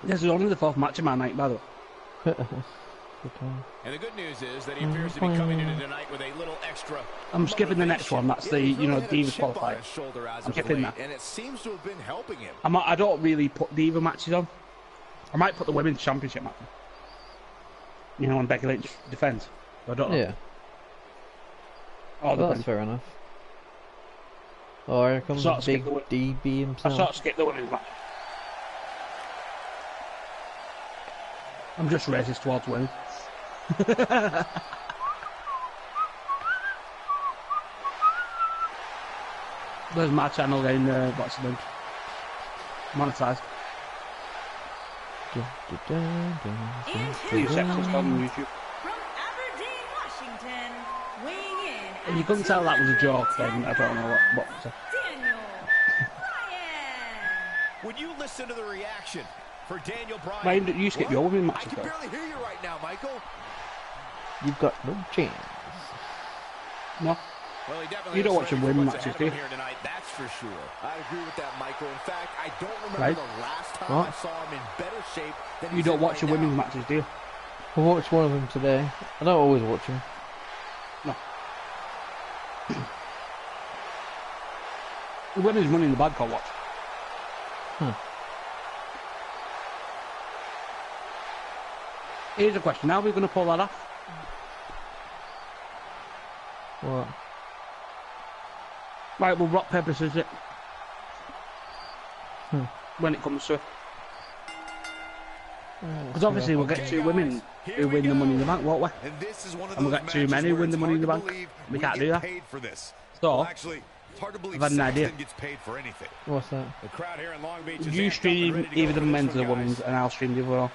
This is only the fourth match of my night, by the way. And the good news is that he appears to be coming into tonight with a little extra. I'm skipping the next one. That's the Divas qualifier. I'm skipping that. And it seems to have been helping him. I don't really put Diva matches on. I might put the Women's Championship match on. You know, when Becky Lynch defends. I don't know. Yeah. Oh, well, that's fair enough. Oh, here comes the big DB himself. I sort of skipped the women's match. I'm just racist towards women. There's my channel getting what's the name? Monetized. Few seconds on YouTube. From Aberdeen, Washington, weighing in. If you couldn't tell that was a joke, then I don't know what to say. Daniel Bryan. Would you listen to the reaction for Daniel Bryan? Ryan, you skip your women's I matches can though. barely hear you right now, Michael. You've got no chance. No. Well, he definitely You don't is watch your ready for women what's matches, ahead do of you? him here tonight, that's for sure. I agree with that, Michael. In fact, I don't remember Right. the last time What? I saw him in better shape than You he's don't in watch right your now. women's matches, do you? I watched one of them today. I don't always watch them. No. The women's Money in the Bank I'll watch. Here's a question. How are we going to pull that off? What? Right, well, rock, paper, scissors it. When it comes to it. Because obviously we'll get two women who win the Money in the Bank, won't we? And this is one of And we'll those get too matches many who where win the it's Money in the hard to Bank. believe We can't do get that. paid for this. So, Well, actually, it's hard to believe I've had an idea. Saxton gets paid for anything. What's that? The crowd here in Long Beach is You amped up and stream ready to go either for the this men's or one, the guys. women's, and I'll stream the other one.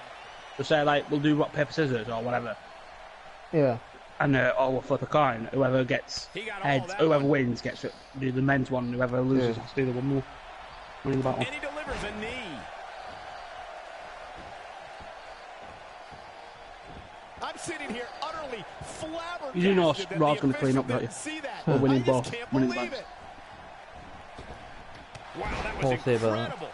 So say like we'll do rock, paper, scissors or whatever, Yeah. and or we'll flip a coin. Whoever gets He got all heads, that whoever one. wins gets to do the men's one. Whoever loses Yeah. has to do the women's Money in the Bank one. And he delivers a knee. I'm sitting here utterly absolutely flabbergasted. You do know that Raw's the going to clean official up, don't you? didn't see that. Or winning I just both. can't Winning believe both. it. Wow, that I'll was say about that. incredible.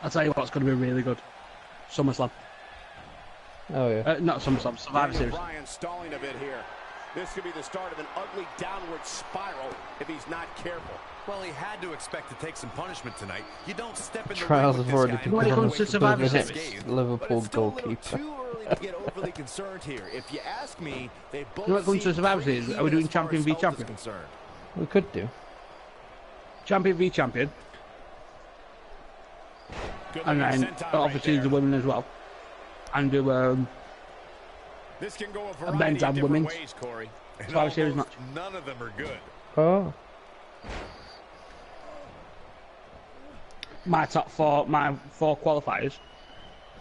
I'll tell you what's going to be really good. SummerSlam. Oh yeah. Not SummerSlam, Survivor Daniel Series. Bryan stalling a bit here. This could be the start of an ugly downward spiral if he's not careful. Well, he had to expect to take some punishment tonight. You don't step in the Trials ring with have already this guy When it become comes to Survivor the next Series. But Liverpool it's still a little goalkeeper. too early to get overly concerned here. If you ask me, they both You know what comes to seem Survivor pretty Series? Are we even doing as far champion as v health is champion? concerned. We could do. Champion v champion. Good And looking then senton obviously right the there. women as well. And do This can go a men's variety of and different women's. ways, Corey. And Survivor Series match. almost none of them are good. Oh. my four qualifiers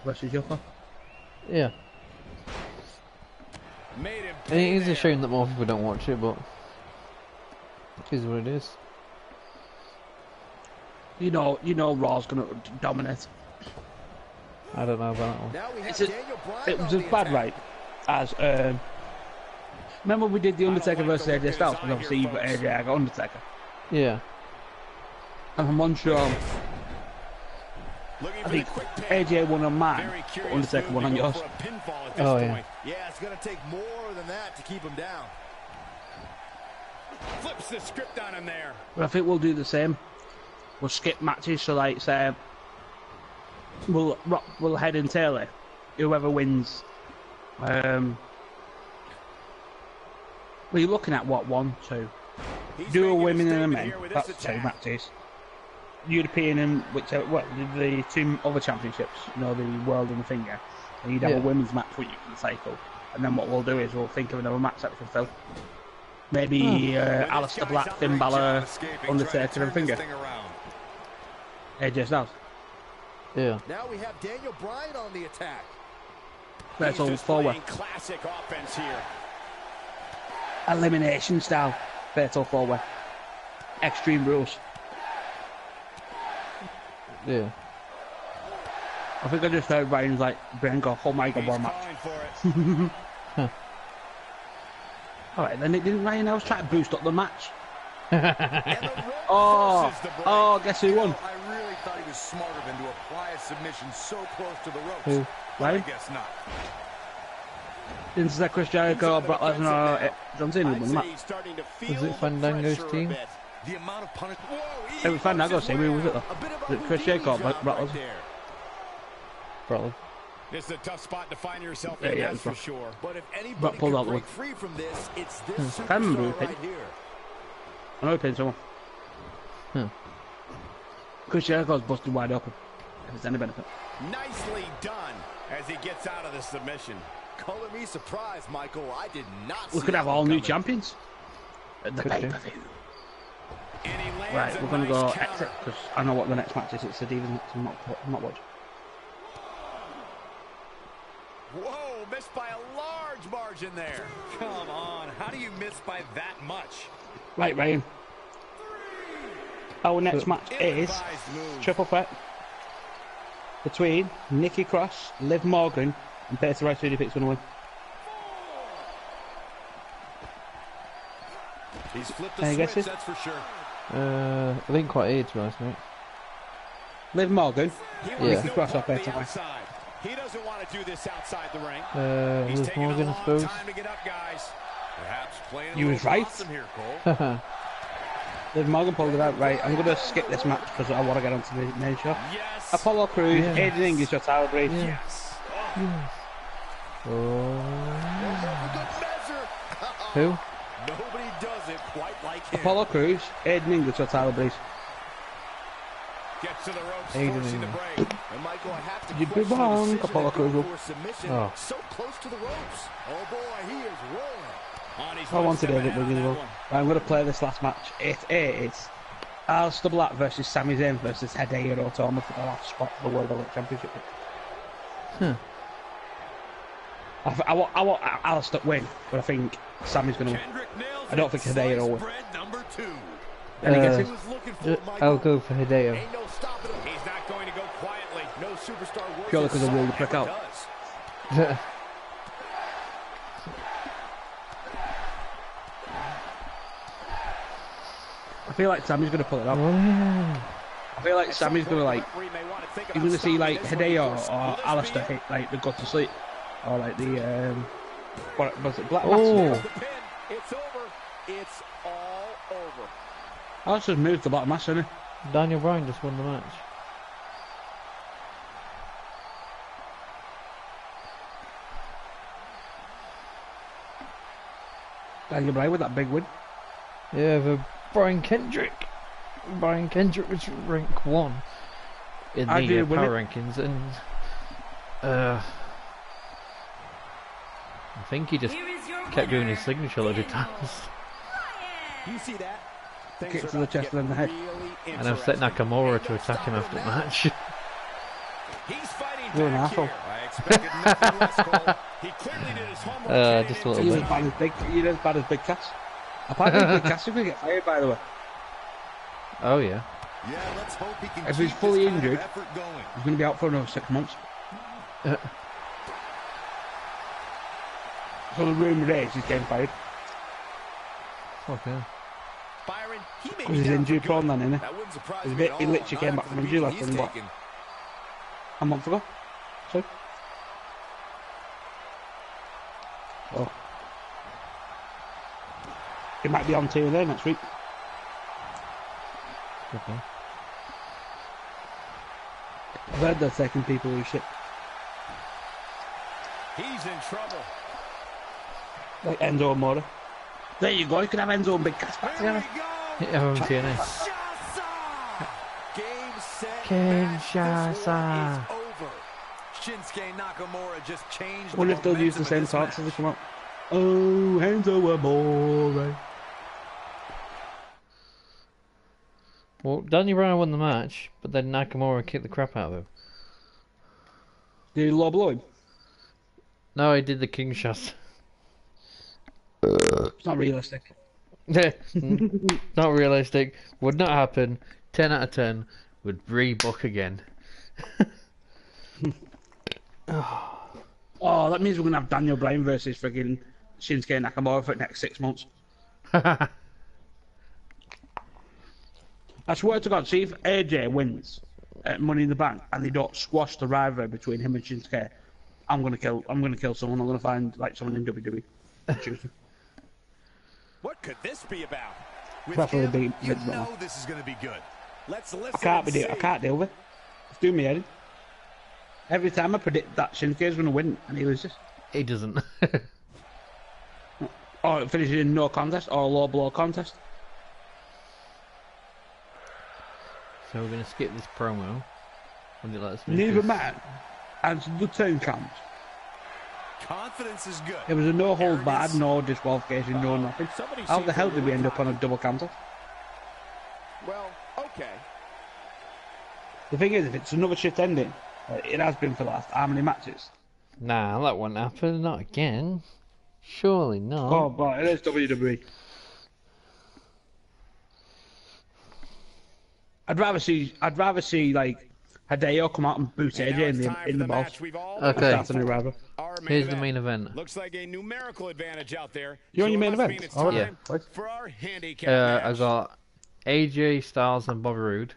versus your four. Yeah. Made him And it is pay a shame that more people don't watch it, but it is what it is. You know Raw's going to dominate. I don't know about that one. Now we have It's a- Daniel Bryan It was on as the bad, attack. right? As remember we did the Undertaker versus AJ Styles, because obviously you got AJ, I got Undertaker. Yeah. And I'm unsure. Looking I for think the quick pin. AJ won on mine, Very but curious Undertaker move won to on go yours. for a pinfall at this Oh, yeah. point. Yeah, it's going to take more than that to keep him down. Flips the script on him there. But I think we'll do the same. We'll skip matches, so like say we'll head and tail it. Whoever wins. Well, you're looking at what, 1, 2. He's Do a making women and a statement men. here with That's this 2 attack. matches. European and whichever, well, the 2 other championships, you know, the world and the finger. And you'd have Yeah. a women's match with you for the cycle. And then what we'll do is we'll think of another match that we can fill. Maybe When Aleister this Black, guy's Finn out there, Balor, Escaping, trying Undertaker to and turn Finger. this thing around. AJ Styles. Yeah. Now we have Daniel Bryan on the attack. That's all He's forward. displaying classic offense here. Elimination style. Fatal 4-way. Extreme rules. Yeah. I think I just heard Ryan's like, brain go, oh my god, He's one match. calling for it. Alright, then it didn't Ryan. I was trying to boost up the match. And the rope Oh, forces the break. oh, guess who won? I really thought he was smarter than to apply a submission so close to the ropes. Who? But I Ryan? guess not. Didn't say Chris Jericho, Brock Lesnar, or John Cena won I'd the say match. he's starting to feel Was it the Fandango's pressure a team? bit. The amount of punishment. It was Fandango's team. Who was it though? A bit of a Was it Chris Houdini Jericho or job Brock right Lesnar? there. Probably. This is a tough spot to find yourself Yeah, in, yeah, that's it's for rough. sure. But if anybody Brock pulled can out the break one. free from this, it's this I remember superstar who pinned. right here. I know he pinned someone. Chris Jericho's busted wide open. If it's any benefit. Nicely done as he gets out of the submission. Color me surprised, Michael. I did not We see could have that all one new coming. champions at the Could do. pay-per-view. And he lands Right, a we're going to nice go counter. exit because I know what the next match is. It's the Divas next. I'm not watching. Whoa, missed by a large margin there. Come on, how do you miss by that much? Right, Ryan. Our next match is Ill-advised move. triple threat between Nikki Cross, Liv Morgan, and Peyton Royce. Who do you think's going to win? He's flipped Any the guesses? switch, that's for sure. I think quite AIDS last night. Liv Morgan, He Yeah. wants Nikki no Cross part off of Peyton the Royce. outside. He doesn't want to do this outside the ring. He's Liz taking a Morgan, I long suppose. time to get up, guys. Perhaps playing a You little was right. possum here, Cole. Liv Morgan pulled it out. Right, I'm going to skip this match because I want to get onto the main show. Yes. Apollo Crews, Yeah. Aiden English, or Tyler Breeze. Yes. Oh. Good measure. Who? Nobody does it quite like him. Apollo Crews, Aiden English, or Tyler Breeze. Gets to the ropes, Aiden forcing the English. break. And Michael, I have to You'd be question the wrong, decision Apollo to go Crews. for a submission. Oh. So close to the ropes. Oh boy, he is rolling. On his I wanted step David ahead on Wiggins. that Well. one. Right, I'm going to play this last match. It is Aleister Black versus Sami Zayn versus Hideo Itami for the last spot for the World Heavyweight Championship. I want Aleister to win, but I think Sami's going to win. Kendrick nails I don't think it. Hideo will win. Sliced bread number 2. Any Uh, guesses? He was looking for it, Michael. I'll go for Hideo. Ain't no stopping him. He's not going to go quietly. No superstar world Purely because I ruled the prick out. I feel like Sammy's going to pull it off. I feel like Sammy's going to like... You're going to see like Hideo or Alistair hit like the go to sleep. Or like the... what was it? Black Mass? It's over. It's all over. Alistair's moved to Black Mass, hasn't he? Daniel Bryan just won the match. Daniel Bryan with that big win. Yeah, the Brian Kendrick. Brian Kendrick was rank 1 in the power rankings, and I think he just kept doing his signature a lot of times. You see that? Kick to the chest and then the head. And I've set Nakamura to attack him after the match. He's fighting You're an back asshole. here. I expected nothing less, Cole. He clearly did his homework. Just a little You're bit. as bad as Big Cass. Apparently Big Cass is going to get fired, by the way. Oh yeah. Yeah, let's hope he can If he's keep fully this kind of injured, effort going. he's going to be out for another 6 months. So the rumour is he's getting fired. Okay. Byron, he may Because be he's down for injury good. prone then, isn't he? That wouldn't surprise He me at all. literally came Not back from after injury the last beat in he's what? taken. A month ago? So? Oh. He might be on tier there next week. Okay. I've heard they're taking people who shit. He's in trouble. Like Enzo and Mora. There you go, you can have Enzo and Big Cass back Here we together. go. Yeah, I'm TNA. Shasa! Game, set, match. This Kinshasa. one is over. Shinsuke Nakamura just changed I wonder if they'll use the same taunts as they come out. Oh, Enzo and Mora. Well, Daniel Bryan won the match, but then Nakamura kicked the crap out of him. Did he low blow him? No, he did the Kinshasa. It's not realistic. Not realistic. Would not happen. 10 out of 10. Would rebook again. Oh, that means we're going to have Daniel Bryan versus friggin' Shinsuke Nakamura for the next 6 months. I swear to God, see if AJ wins at Money in the Bank and they don't squash the rivalry between him and Shinsuke, I'm gonna kill someone. I'm gonna find like someone in WWE. What could this be about? With Preferably him, big you Vince know McMahon. this is going to be good. Let's listen. I can't deal with it. It's doing me head in. Every time I predict that Shinsuke is gonna win and he loses, He doesn't. or it finishes in no contest or a low blow contest. So we're going to skip this promo. Would you let us finish Neither this? man answered the 10 counts. Confidence is good. It was a no hold Arrogance. barred, no disqualification, no nothing. Somebody How the seems hell to did we end really up on a double counter? Well, okay. The thing is, if it's another shit ending, it has been for the last how many matches? Nah, that won't happen. Not again. Surely not. Oh, but it is WWE. I'd rather see like Hideo come out and boot And AJ now it's time in for the balls. match we've all Okay. been That's a new rival. Our Here's the main event. Looks like a numerical advantage out there. You're on your main it must event? mean it's Oh, time yeah. for our handicap I match. got AJ Styles and Bobby Roode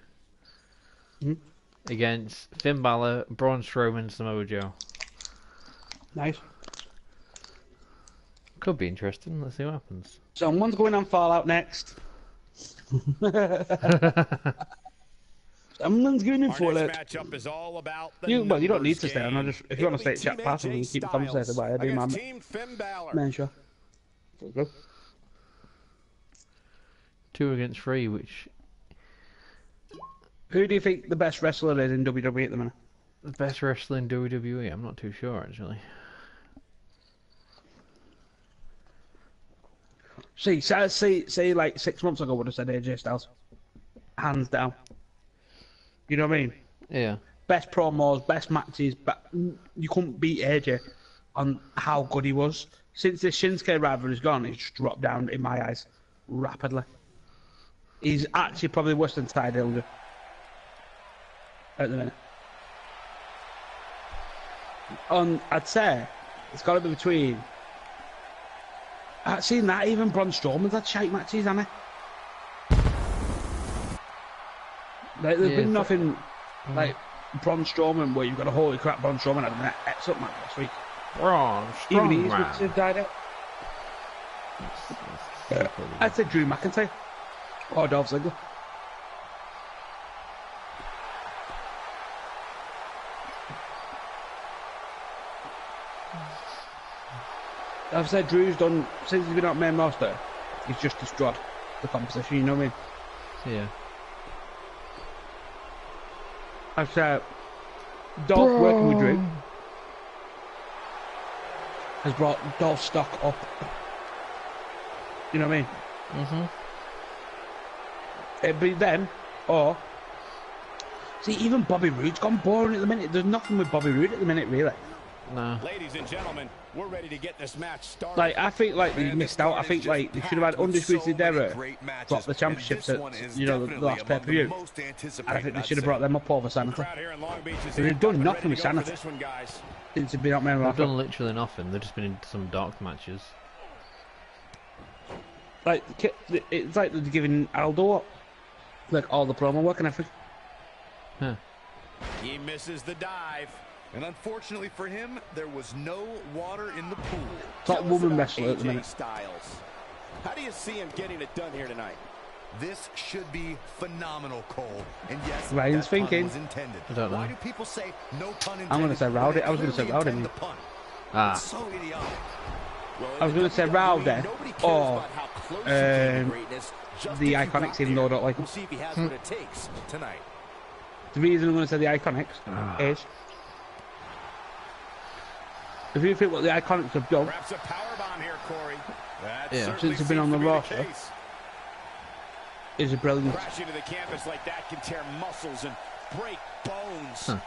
against Finn Balor, Braun Strowman, Samoa Joe. Nice. Could be interesting. Let's see what happens. Someone's going on Fallout next. Someone's going in Our for next it. matchup is all about the You don't need numbers to stay on. game. If you want to stay It'll chat be past Team and AJ keep the conversation Styles about it, I do, against man. Team Finn Balor. Man, sure. Go. 2 against 3, which Who do you think the best wrestler is in WWE at the minute? the best wrestler in WWE? I'm not too sure actually. Say like 6 months ago would have said AJ Styles. Hands down. You know what I mean? Yeah. Best promos, best matches, but you couldn't beat AJ on how good he was. Since the Shinsuke rivalry has gone, he's just dropped down in my eyes rapidly. He's actually probably worse than Ty Dillinger at the minute. I'd say it's got to be between. I've seen that even Braun Strowman's had shite matches, hasn't he? Like, there's been nothing like Braun Strowman where you've got a holy crap Braun Strowman had an excellent match last week. Braun Even he's Strowman. died out. I'd say Drew McIntyre or Dolph Ziggler. I've said Drew's done, since he's been out main roster, he's just destroyed the competition, you know what I mean? Yeah. I've said Dolph working with Drew has brought Dolph's stock up. You know what I mean? Mm-hmm. It'd be them, or... See, even Bobby Roode's gone boring at the minute. There's nothing with Bobby Roode at the minute, really. No. Ladies and gentlemen, we're ready to get this match started. Like, I think like they missed out. I think like they should have had Undisputed Era drop the championships at, you know, the last pay-per-view. And I think they should have brought them up over Sanity. They've done nothing with Sanity since they've been out main They've roster. done literally nothing. They've just been in some dark matches. Like, it's like they're giving Aldo like all the promo work and everything. Huh. He misses the dive. And unfortunately for him, there was no water in the pool. Top woman wrestler at the minute. Styles. How do you see him getting it done here tonight? This should be phenomenal, Cole. And yes, Ryan's that pun thinking. was intended. I don't know. Why do people say no pun intended? I'm going to say Rowdy. I was going to say Clearly Rowdy. intend the pun. Ah. It's so idiotic. I was going to say Rowdy or the Iconics, even though I don't like them. We'll see if he has what it takes tonight. The reason I'm going to say the Iconics is if you think what the Iconics have done Perhaps a powerbomb here, Corey. since they've been on the roster is a brilliant. Crashing to the canvas like that can tear muscles and break bones. Huh.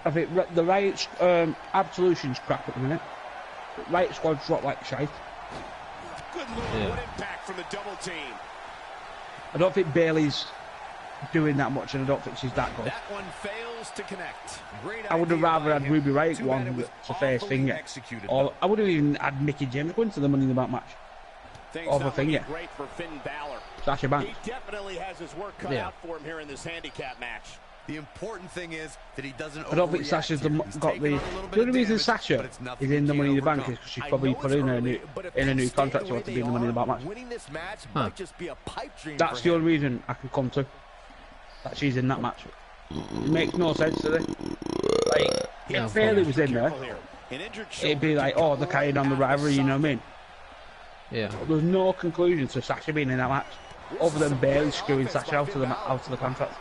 I think the Riot Absolution's crap at the minute. Riot Squad's dropped like shite. Good lord, what impact from the double team. I don't think Bailey's doing that much, and I don't think she's that good. That one fails to connect. I would have rather had Ruby Riot one with the face finger, or I would have even had Mickey James go into the Money in the Bank match. Over finger. Great for Finn Balor. Sasha Banks. He definitely has his work cut out for him here in this handicap match. The important thing is that he doesn't. I don't think Sasha's got the only reason Sasha is in the Money in the Bank is because she's probably put in a new contract to be in the Money in the Bank match. Winning this match might just be a pipe dream. That's the only reason I can come to that she's in that match. It makes no sense to me. Like, if Bailey was in there, it'd be like, oh, they're carrying on the rivalry, you know what I mean? Yeah. But there's no conclusion to Sasha being in that match, other than Bailey screwing Sasha out of the contract.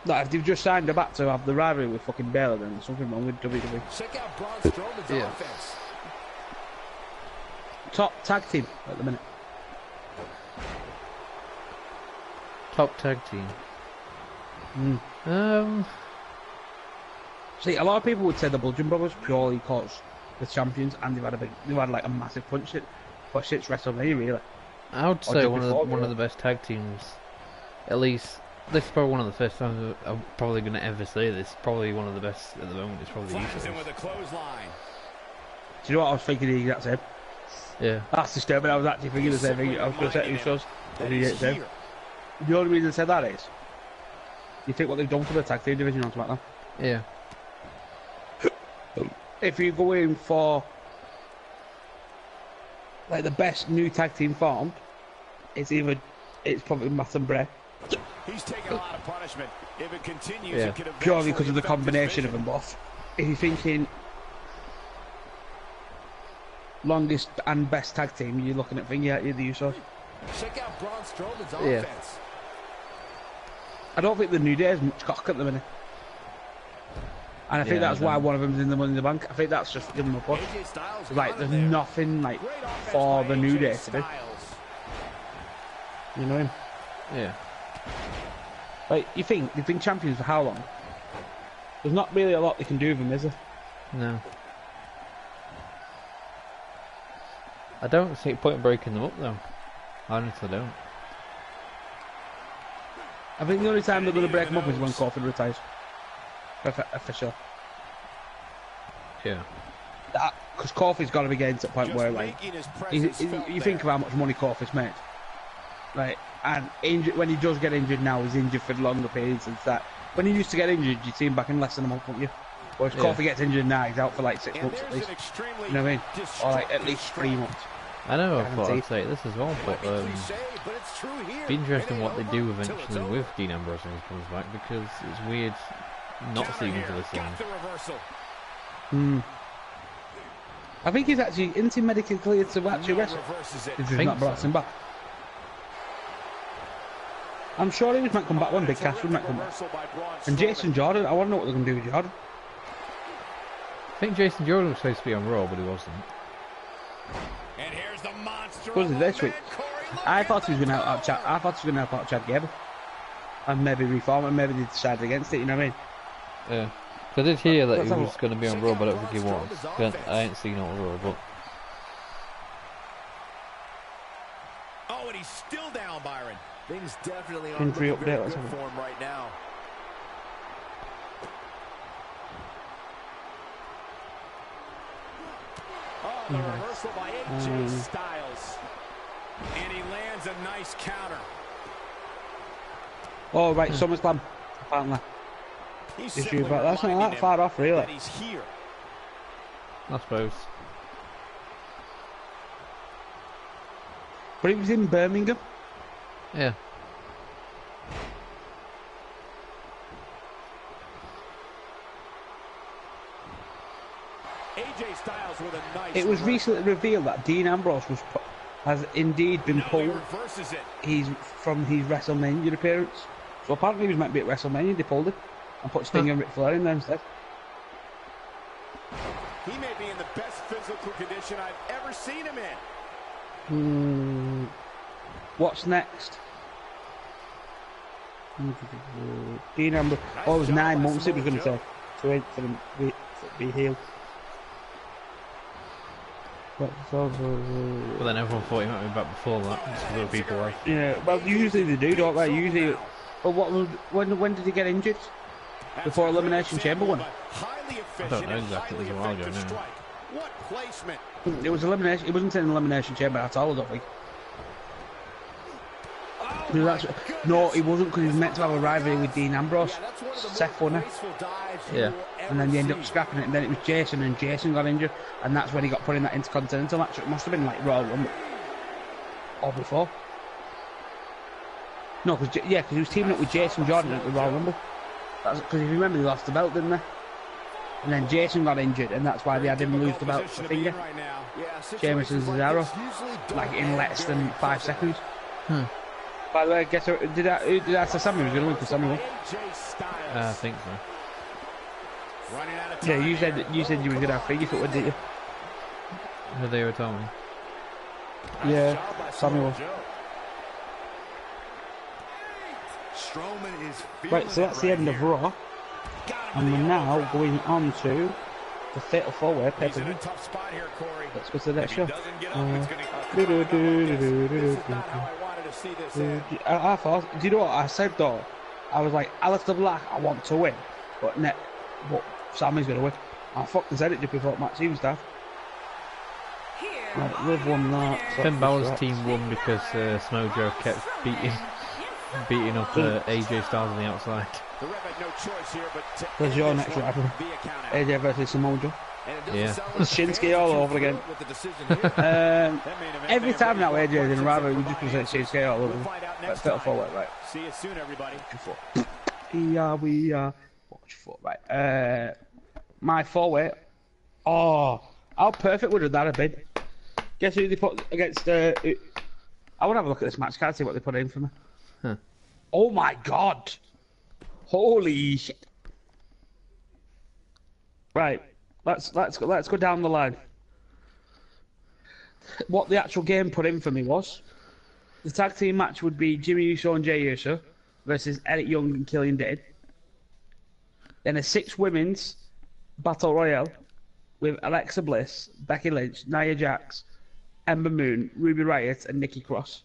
Like, if they've just signed her back to have the rivalry with fucking Bailey, then there's something wrong with WWE. Check out Braun Strowman's offense. Top tag team at the minute. Top tag team. See, a lot of people would say the Bludgeon Brothers purely because they're champions and they've had like a massive push since WrestleMania, really. I would say one of the best tag teams. At least this is probably one of the first times I'm probably going to ever say this. Probably one of the best at the moment. It's probably the Usos. With a clothesline. Do you know what I was thinking the exact same? Yeah. That's disturbing. I was actually thinking the same thing. I was going to say Usos. The only reason I said that is you think what they've done for the tag team division on SmackDown. Yeah. If you go in for like the best new tag team formed, it's probably Matt and Bray. He's taking a lot of punishment. If it continues, Yeah. it could Purely because of the combination of them both. If you're thinking longest and best tag team, you're looking at the Usos. Check out Braun Strowman's Yeah. offense. I don't think the New Day has much cock at the minute. And I think that's why one of them's in the Money in the Bank. I think that's just giving them a push. Like, there's nothing like for the New Day to do. You know him? Yeah. Like, you think they've been champions for how long? There's not really a lot they can do with them, is there? No. I don't see a point in breaking them up though. I honestly don't. I think the only time they're going to break them up is when Kofi retires. Official. Yeah. Because Kofi's got to be getting to the point where, like, you think of how much money Kofi's made. Right, and when he does get injured now, he's injured for longer periods and that. When he used to get injured, you'd see him back in less than a month, wouldn't you? Whereas Kofi gets injured now, he's out for like 6 months at least. You know what I mean? Or like at least 3 months. I know, I thought I'd say this as well, but be interesting what they do eventually with Dean Ambrose when he comes back, because it's weird not seeing him for this long. I think he's actually medically cleared to actually wrestle. If he's not brought him back. I'm sure he might come back one, Big Cass might come back. And Jason Jordan, I want to know what they're going to do with Jordan. I think Jason Jordan was supposed to be on Raw, but he wasn't. And here's the monster. Was it this week? I thought he was going to help out I thought he was going to help out Chad Gable. And maybe reform and maybe they decided against it, you know what I mean? Yeah. I did hear that he was going to be on Raw, but I don't think he was. I ain't seen all Raw, but... Oh, and he's still down, Byron. Things definitely aren't looking very good for him right now. Oh, the reversal by AJ Styles. And he lands a nice counter. Oh, right, SummerSlam. Apparently. Issue, but that's not that far off, really. He's here. I suppose. But he was in Birmingham. Yeah. AJ Styles with a nice. It was recently revealed that Dean Ambrose has indeed been pulled. He's from his WrestleMania appearance. So apparently he was meant to be at WrestleMania. They pulled him and put Sting and Ric Flair in there instead. He may be in the best physical condition I've ever seen him in. What's next? Dean Ambrose. Oh, it was 9 months it was going to take to wait for him to be healed. But then everyone thought he might be back before that. Just other people like. Yeah, well, usually they do, don't they? Usually. But when did he get injured? Before Elimination Chamber won? I don't know exactly. It was a while ago now. What placement? It was elimination. It wasn't in Elimination Chamber at all, I don't think. No, he wasn't, because he was meant to have a rivalry with Dean Ambrose. Seth won it. Yeah. And then they ended up scrapping it, and then it was Jason, and Jason got injured, and that's when he got put in that Intercontinental match. It must have been like Royal Rumble. Or before. No, because he was teaming up with Jason Jordan at the Royal Rumble. That's because if you remember, they lost the belt, didn't they? And then Jason got injured, and that's why they had him lose the belt for finger. Sheamus and Cesaro, like in less than 5 seconds. By the way, guess who did I say Sammy was going to win? Because Sammy won. I think so. Yeah, you said you were going to have figure foot, didn't you? Who they were telling me. Yeah, Sammy won. Right, so that's the end of Raw, and we're now going on to the Fatal 4-Way pay-per-view. Let's go to the next show. I thought, do you know what I said though? I was like, Aleister Black, I want to win, but Sammy's going to win. I fucking said it just before Matt Stevens stuff. Right, Liv won that. So Finn Balor's team won because Smojo kept beating up AJ Styles on the outside. There's your next rivalry. AJ versus Samoa. Yeah. Shinsuke all over again. Every time now AJ is in a rivalry, we just present Shinsuke all over. Let's fatal forward, right? See you soon, everybody. We are. Watch for right. My forward. Oh, how perfect would that have been? Guess who they put against? I want to have a look at this match. Can't see what they put in for me. Oh my god! Holy shit! Right, let's go down the line. What the actual game put in for me was the tag team match would be Jimmy Uso and Jey Uso versus Eric Young and Killian Dane. Then a 6 women's battle royale with Alexa Bliss, Becky Lynch, Nia Jax, Ember Moon, Ruby Riott, and Nikki Cross.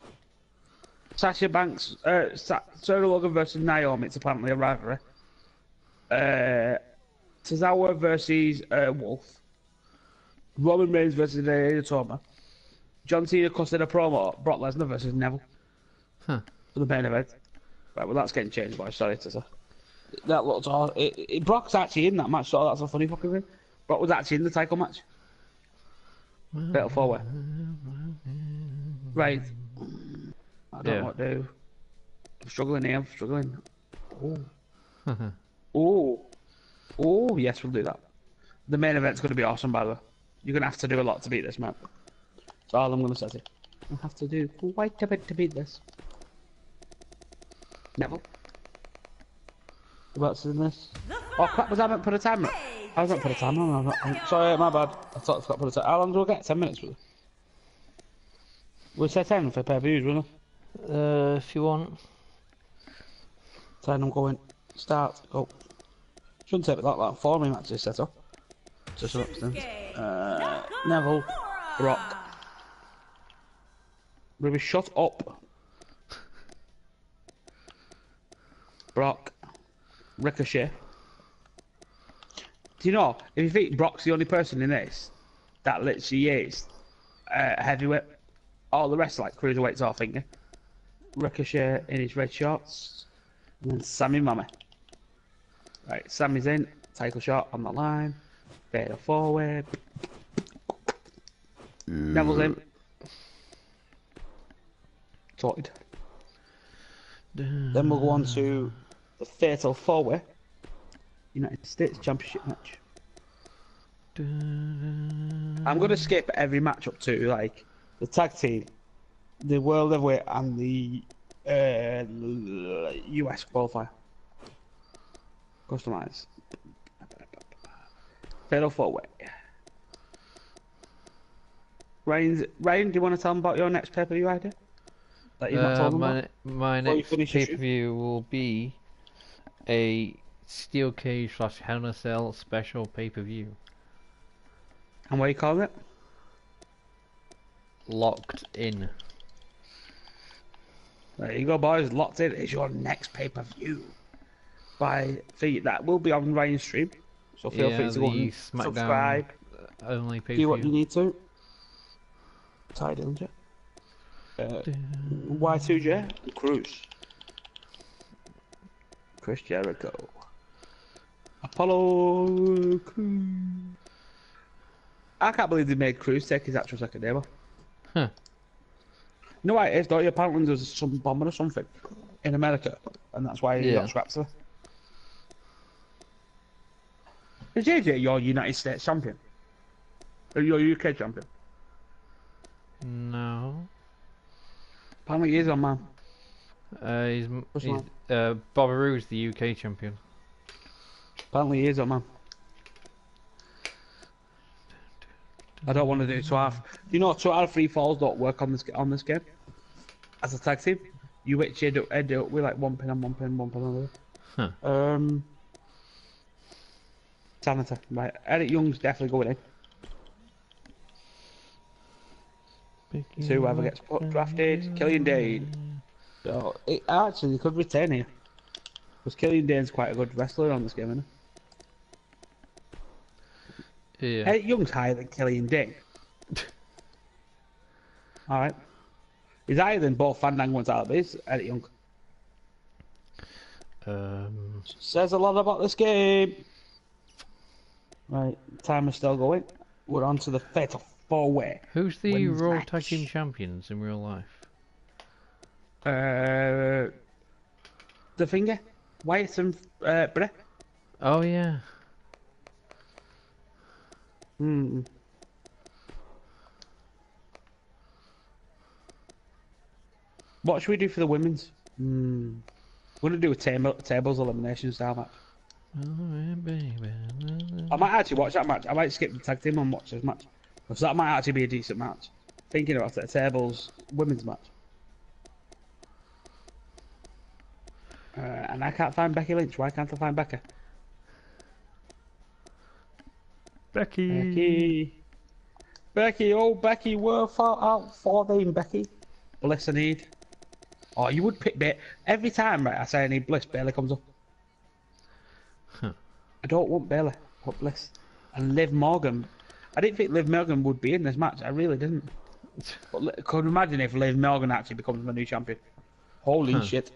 Sasha Banks, Sarah Logan versus Naomi. It's apparently a rivalry. Tozawa versus Wolf. Roman Reigns versus Toma. John Cena costed a promo. Brock Lesnar versus Neville. Huh. For the main event. Right, well that's getting changed, boys. Sorry to say. That looks all. Brock's actually in that match, so that's a funny fucking thing. Brock was actually in the title match. Fatal 4-way. Right. I don't know what to do. I'm struggling here. I'm struggling. Oh, yes, we'll do that. The main event's going to be awesome, by the way. You're going to have to do a lot to beat this, man. That's all I'm going to say to you. You have to do quite a bit to beat this. Neville. What's in this? Oh crap, I haven't put a timer. I haven't put a timer on. Sorry, my bad. I thought I forgot to put a timer. How long do I get? 10 minutes, really? We'll say 10 for pay-per-views, wouldn't we? If you want. 10, I'm going. Start. Go. Shouldn't take it that long. 4 matches set up. To some extent. Neville. Brock. Ruby, shut up. Brock. Ricochet. Do you know, if you think Brock's the only person in this that literally is heavyweight, all the rest are like cruiserweights or thingy. Ricochet in his red shorts. And then Sammy Mama. Right, Sammy's in. Title shot on the line. Fatal 4-way. Neville's in. Sorted. Then we'll go on to the Fatal 4-way United States Championship match. I'm going to skip every match up to like the tag team, the World Heavyweight, and the US qualifier. Customize. Fatal 4-way. Ryan, do you want to tell them about your next pay-per-view idea? That you've not told them about? My next pay-per-view will be a Steel Cage / Hell in a Cell special pay-per-view. And what are you calling it? Locked In. There you go, boys. Locked In is your next pay-per-view. That will be on Ryan's stream, so feel free to go and subscribe. Only pay-per-view. Do what you need to. Ty Dillinger. Y2J. Cruz. Chris Jericho. Apollo Cruz. I can't believe they made Cruz take his actual second name off. Huh. You know why it is, don't you? Apparently there was some bombing or something in America, and that's why he got scrapped there. Is AJ your United States champion? Or your UK champion? No. Apparently he is on, man. Bobby Roode's the UK champion. Apparently he is on, man. I don't want to do 2 out. You know, 2 out of 3 falls don't work on this game. As a tag team, you which end up with like 1 pin and 1 pin, 1 pin on the other. Sanity, right? Eric Young's definitely going in. So whoever gets drafted, Killian Dane. So it actually could retain here, because Killian Dane's quite a good wrestler on this game, isn't he? Yeah. Eric Young's higher than Killian Dane. Alright. He's higher than both Fandango and Tyler Bates, Eric Young. Says a lot about this game. Right, time is still going. We're on to the Fatal 4-way. Who's the Raw Tag Team Champions in real life? The Finger? Wyatt and Bray? Oh, yeah. What should we do for the women's? We're going to do a tables elimination style match. I might actually watch that match. I might skip the tag team and watch this match, because that might actually be a decent match. Thinking about it, a tables women's match. And I can't find Becky Lynch. Why can't I find Becca? Becky, oh Becky, we're out 14, Becky. Bless her need. Oh, you would pick Bailey. Every time, right, I say I need Bliss, Bailey comes up. Huh. I don't want Bailey. I want Bliss. And Liv Morgan. I didn't think Liv Morgan would be in this match. I really didn't. But could imagine if Liv Morgan actually becomes my new champion. Holy shit.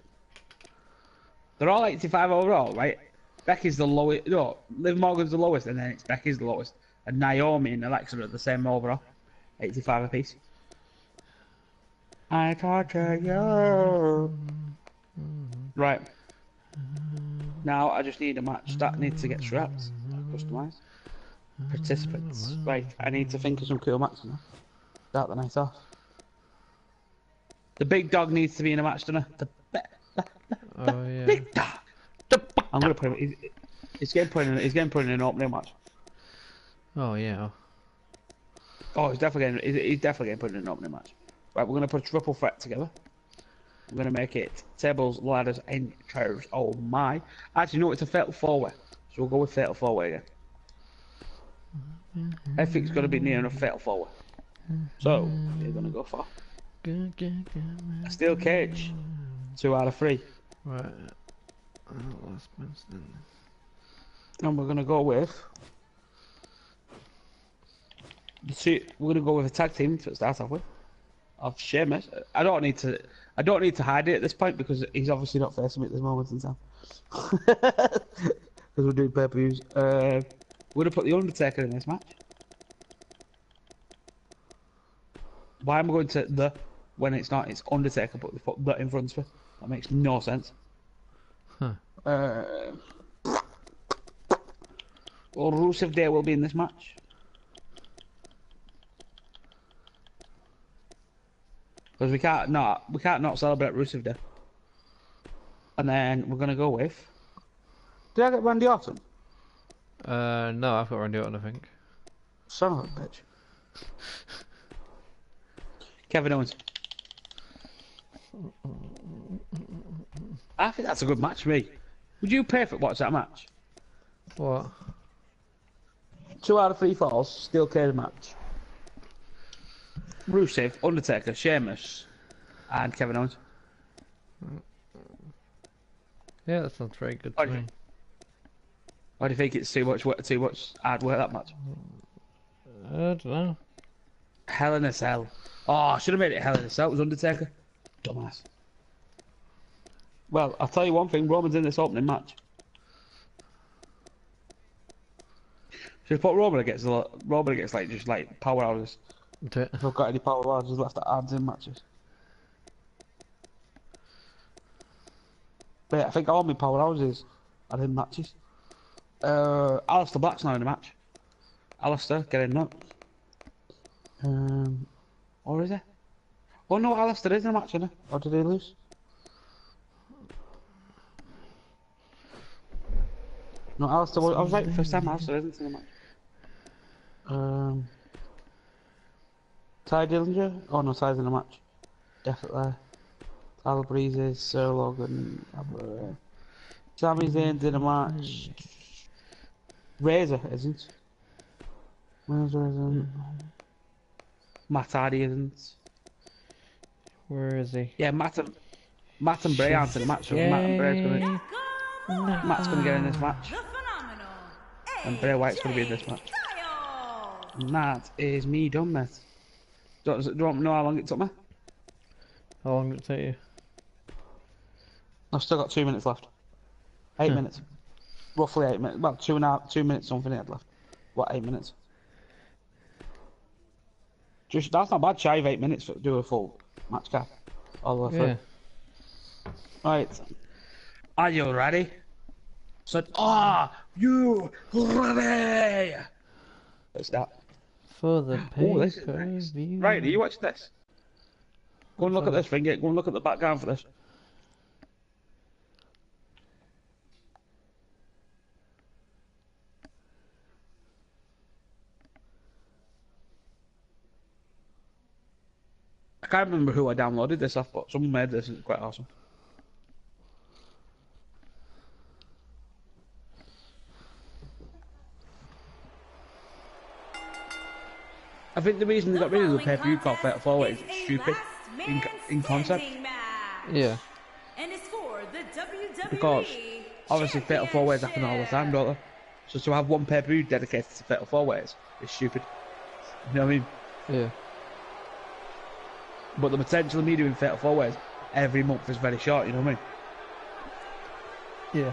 They're all 85 overall, right? Becky's the lowest. No, Liv Morgan's the lowest, and then it's Becky's the lowest. And Naomi and Alexa are at the same overall. 85 apiece. I torture you. Right. Now I just need a match that needs to get straps. Customised. Participants. Right, I need to think of some cool matches now. Start the night off. The big dog needs to be in a match, doesn't it? Big dog. I'm gonna put him. He's getting put in an opening match. Oh yeah. Oh, he's definitely getting put in an opening match. Right, we're gonna put a triple threat together. We're gonna make it tables, ladders, and chairs. Oh my! Actually, no, it's a fatal four-way. So we'll go with fatal four-way again. I think it's gonna be near enough fatal four-way. So you're gonna go for a steel cage. 2 out of 3. Right. And we're gonna go with we're gonna go with a tag team to start off with. Of Sheamus. I don't need to hide it at this point because he's obviously not facing me at this moment in time. Because we're doing pay-per-views. We're gonna put the Undertaker in this match. Why am I going to the when it's not? It's Undertaker, but we put the in front of it. That makes no sense. Huh. Well, Rusev Day will be in this match. Because we can't not celebrate Rusev Day. And then we're gonna go with. Did I get Randy Orton? No, I've got Randy Orton, I think. Son of a bitch. Kevin Owens. I think that's a good match for me. Would you pay for watch that match? What? 2 out of 3 falls, steel cage match. Rusev, Undertaker, Sheamus, and Kevin Owens. Yeah, that sounds very good to me. Why do you think it's too much hard work that much? I don't know. Hell in a Cell. Oh, I should have made it Hell in a Cell. It was Undertaker. Dumbass. Well, I'll tell you one thing. Roman's in this opening match. Should put Roman against like just like powerhouses. If I've got any powerhouses left that adds in matches. But yeah, I think all my powerhouses are in matches. Alistair Black's now in a match. Alistair, get in that. Or is he? Oh no, Alistair is in a match, isn't he? Or did he lose? No, Alistair was, I was right the first time. Alistair isn't in a match. Ty Dillinger? Oh no, Ty's in a match. Definitely. Tyler Breeze, Sir Logan. Sami Zayn's in a match. Razor isn't. Razor isn't. Matt Hardy isn't. Where is he? Yeah, Matt and Bray aren't in a match. So Matt's gonna get in this match. And Bray Wyatt's gonna be in this match. And that is me done, mate. Do you want to know how long it took me? How long did it take you? I've still got 2 minutes left. 8 minutes. Roughly 8 minutes. Well, 2 minutes something I had left. What, 8 minutes? Just, that's not bad, shy of 8 minutes to do a full match card. All the way through. Yeah. Right. Are you ready? Said, are you ready? Let's start. For the this is nice. Right, do you watch this? Go and look at this, Ringit. Go and look at the background for this. I can't remember who I downloaded this off, but someone made this. It's quite awesome. I think the reason they got rid of the pay-per-view called Fatal 4 is it's stupid in concept. Yeah. And it's for the WWE Because obviously Fatal 4-Ways happen all the time, don't they? So to have one pay-per-view dedicated to Fatal 4-Ways is stupid. You know what I mean? Yeah. But the potential of me doing Fatal 4-Ways every month is very short, you know what I mean? Yeah.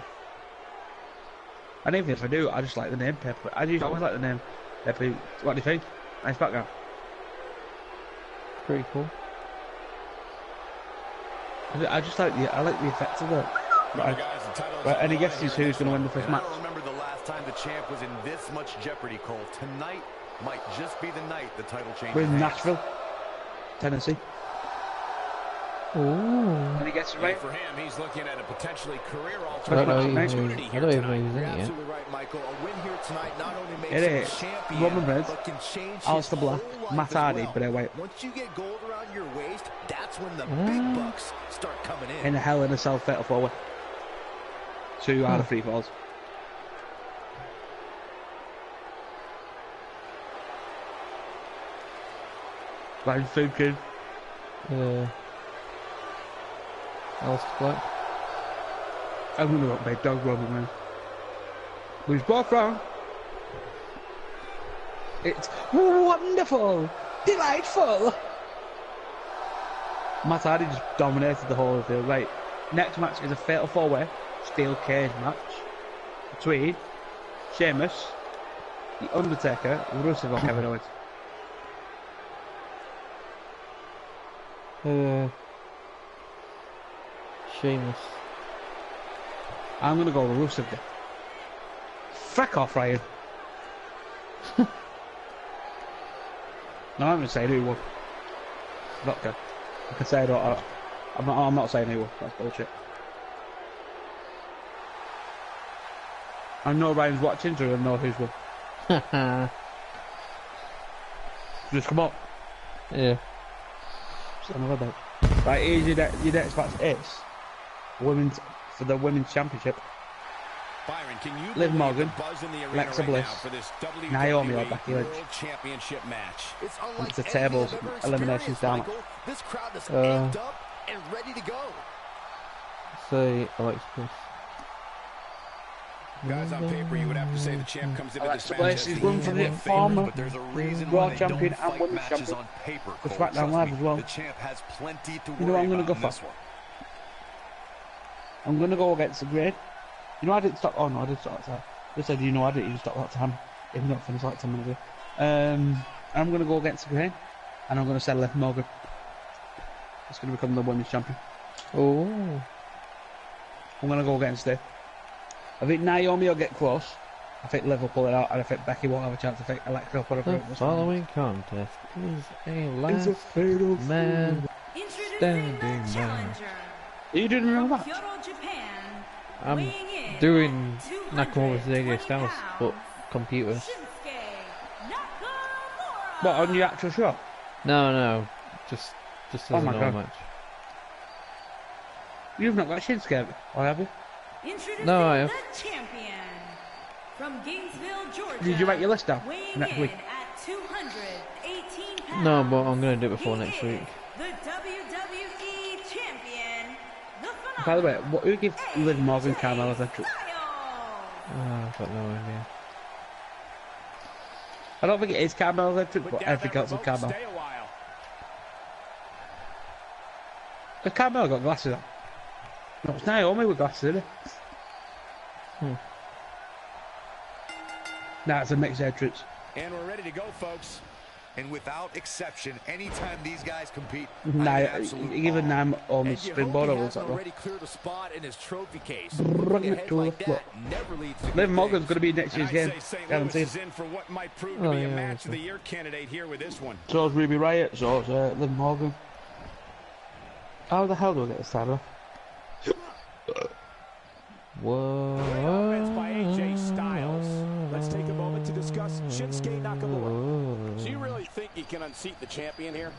And even if I do, I just like the name pay-per-view. I just always like the name pay-per-view. What do you think? Nice background. Pretty cool. I just like the effects of it. Right. Any guesses who's going to win the first match? I don't remember the last time the champ was in this much jeopardy, Cole. Tonight might just be the night the title changes. We're in hands. Nashville, Tennessee. Ooh. Any guesses, right? For him, he's looking at a potentially I don't know opportunity I here don't even tonight. know who's in You're it yet. absolutely right, Michael. A win here tonight not only makes It him is. champion, Roman Reigns, but can change his Alistair Black, whole life Matt as Hardy, well. Bray Wyatt. Once you get gold around your waist, that's when the big bucks start coming in. In a Hell in a Cell Fatal 4-Way. 2 out of 3 falls. I'm thinking. Alistair Black. I'm going to go Big Dog Roman Reigns. We've both wrong. It's wonderful, delightful. Matt Hardy just dominated the whole of the field. Right, next match is a Fatal 4-Way steel cage match between Sheamus, The Undertaker, Rusev, and Kevin Owens. Sheamus. I'm gonna go with Rusev. Frack off, Ryan. No, I'm gonna say who won. Not good. I can say I don't. I'm not saying who won. That's bullshit. I know Ryan's watching, so I know who's won. Just come up. Yeah. Right, here's your next match is women's for the women's championship. Byron, can you Liv believe Morgan, the buzz in the arena Alexa right Bliss, now for this WWE Naomi or Becky Lynch? World Championship match? It's unlike It's the anything tables, I've ever eliminations experienced, down. Michael. This crowd is amped up and ready to go. Say Alexa Bliss. Guys, on paper, you would have to say the champ comes into this Alexa match Bliss as is the one for the favorite. former But there's a reason Raw why they champion don't and fight women's matches champion. on paper, The Cole. SmackDown Trust Live me, as well. The champ has plenty to You know what worry I'm gonna about go in for? this one. I'm gonna go against the Grain. You know I didn't stop. Oh no, I did stop that time. Just said you know I didn't even stop that time. Even though it finished like 10 minutes ago. I'm gonna go against the Grain, and I'm gonna say Liv Morgan. It's gonna become the women's champion. Oh. I'm gonna go against it. I think Naomi will get close. I think Liv will pull it out, and I think Becky won't have a chance. I think Alexa will put her The through. following contest is a It's a last fatal man Introducing standing the man. challenger Are you doing a real from match? Kyoto, Japan. I'm weighing in doing at Nakamura vs AJ 220 Styles, but pounds, computer. Shinsuke Nakamura. What, on your actual show? No, just as Oh a my normal God. match. You've not got Shinsuke, or have you? Introducing No, I have. the champion from Gainesville, Georgia. Did you write your list down weighing next in week? at 218 pounds. No, but I'm gonna do it before He next is week. The WWE champion. The By the way, phenomenal who gives Liv Morgan Carmella's entrance? I've got no idea. I don't think it is Carmella's entrance, but Put I down think that that's with remote, Carmella. stay a while. Has Carmella got glasses on? No, it's Naomi with glasses, isn't it? Nah, it's a mixed entrance. And we're ready to go, folks. And without exception, anytime these guys compete, Nah, I'm absolute even awe. Naomi And you springboard hope he was hasn't that one. already cleared a spot in his trophy case. Bring Looking it ahead to like the that never leads to Liv good Morgan's things. going to be next And year's I'd game. say St. Louis Guaranteed. is in for what might prove to Oh, be a yeah, match of the okay. year candidate here with this one. So's Ruby Riott, so's Liv Morgan. How the hell do I get this title? Whoa. Great offense by AJ Styles. Let's take a moment to discuss Shinsuke Nakamura. Do you really think he can unseat the champion here?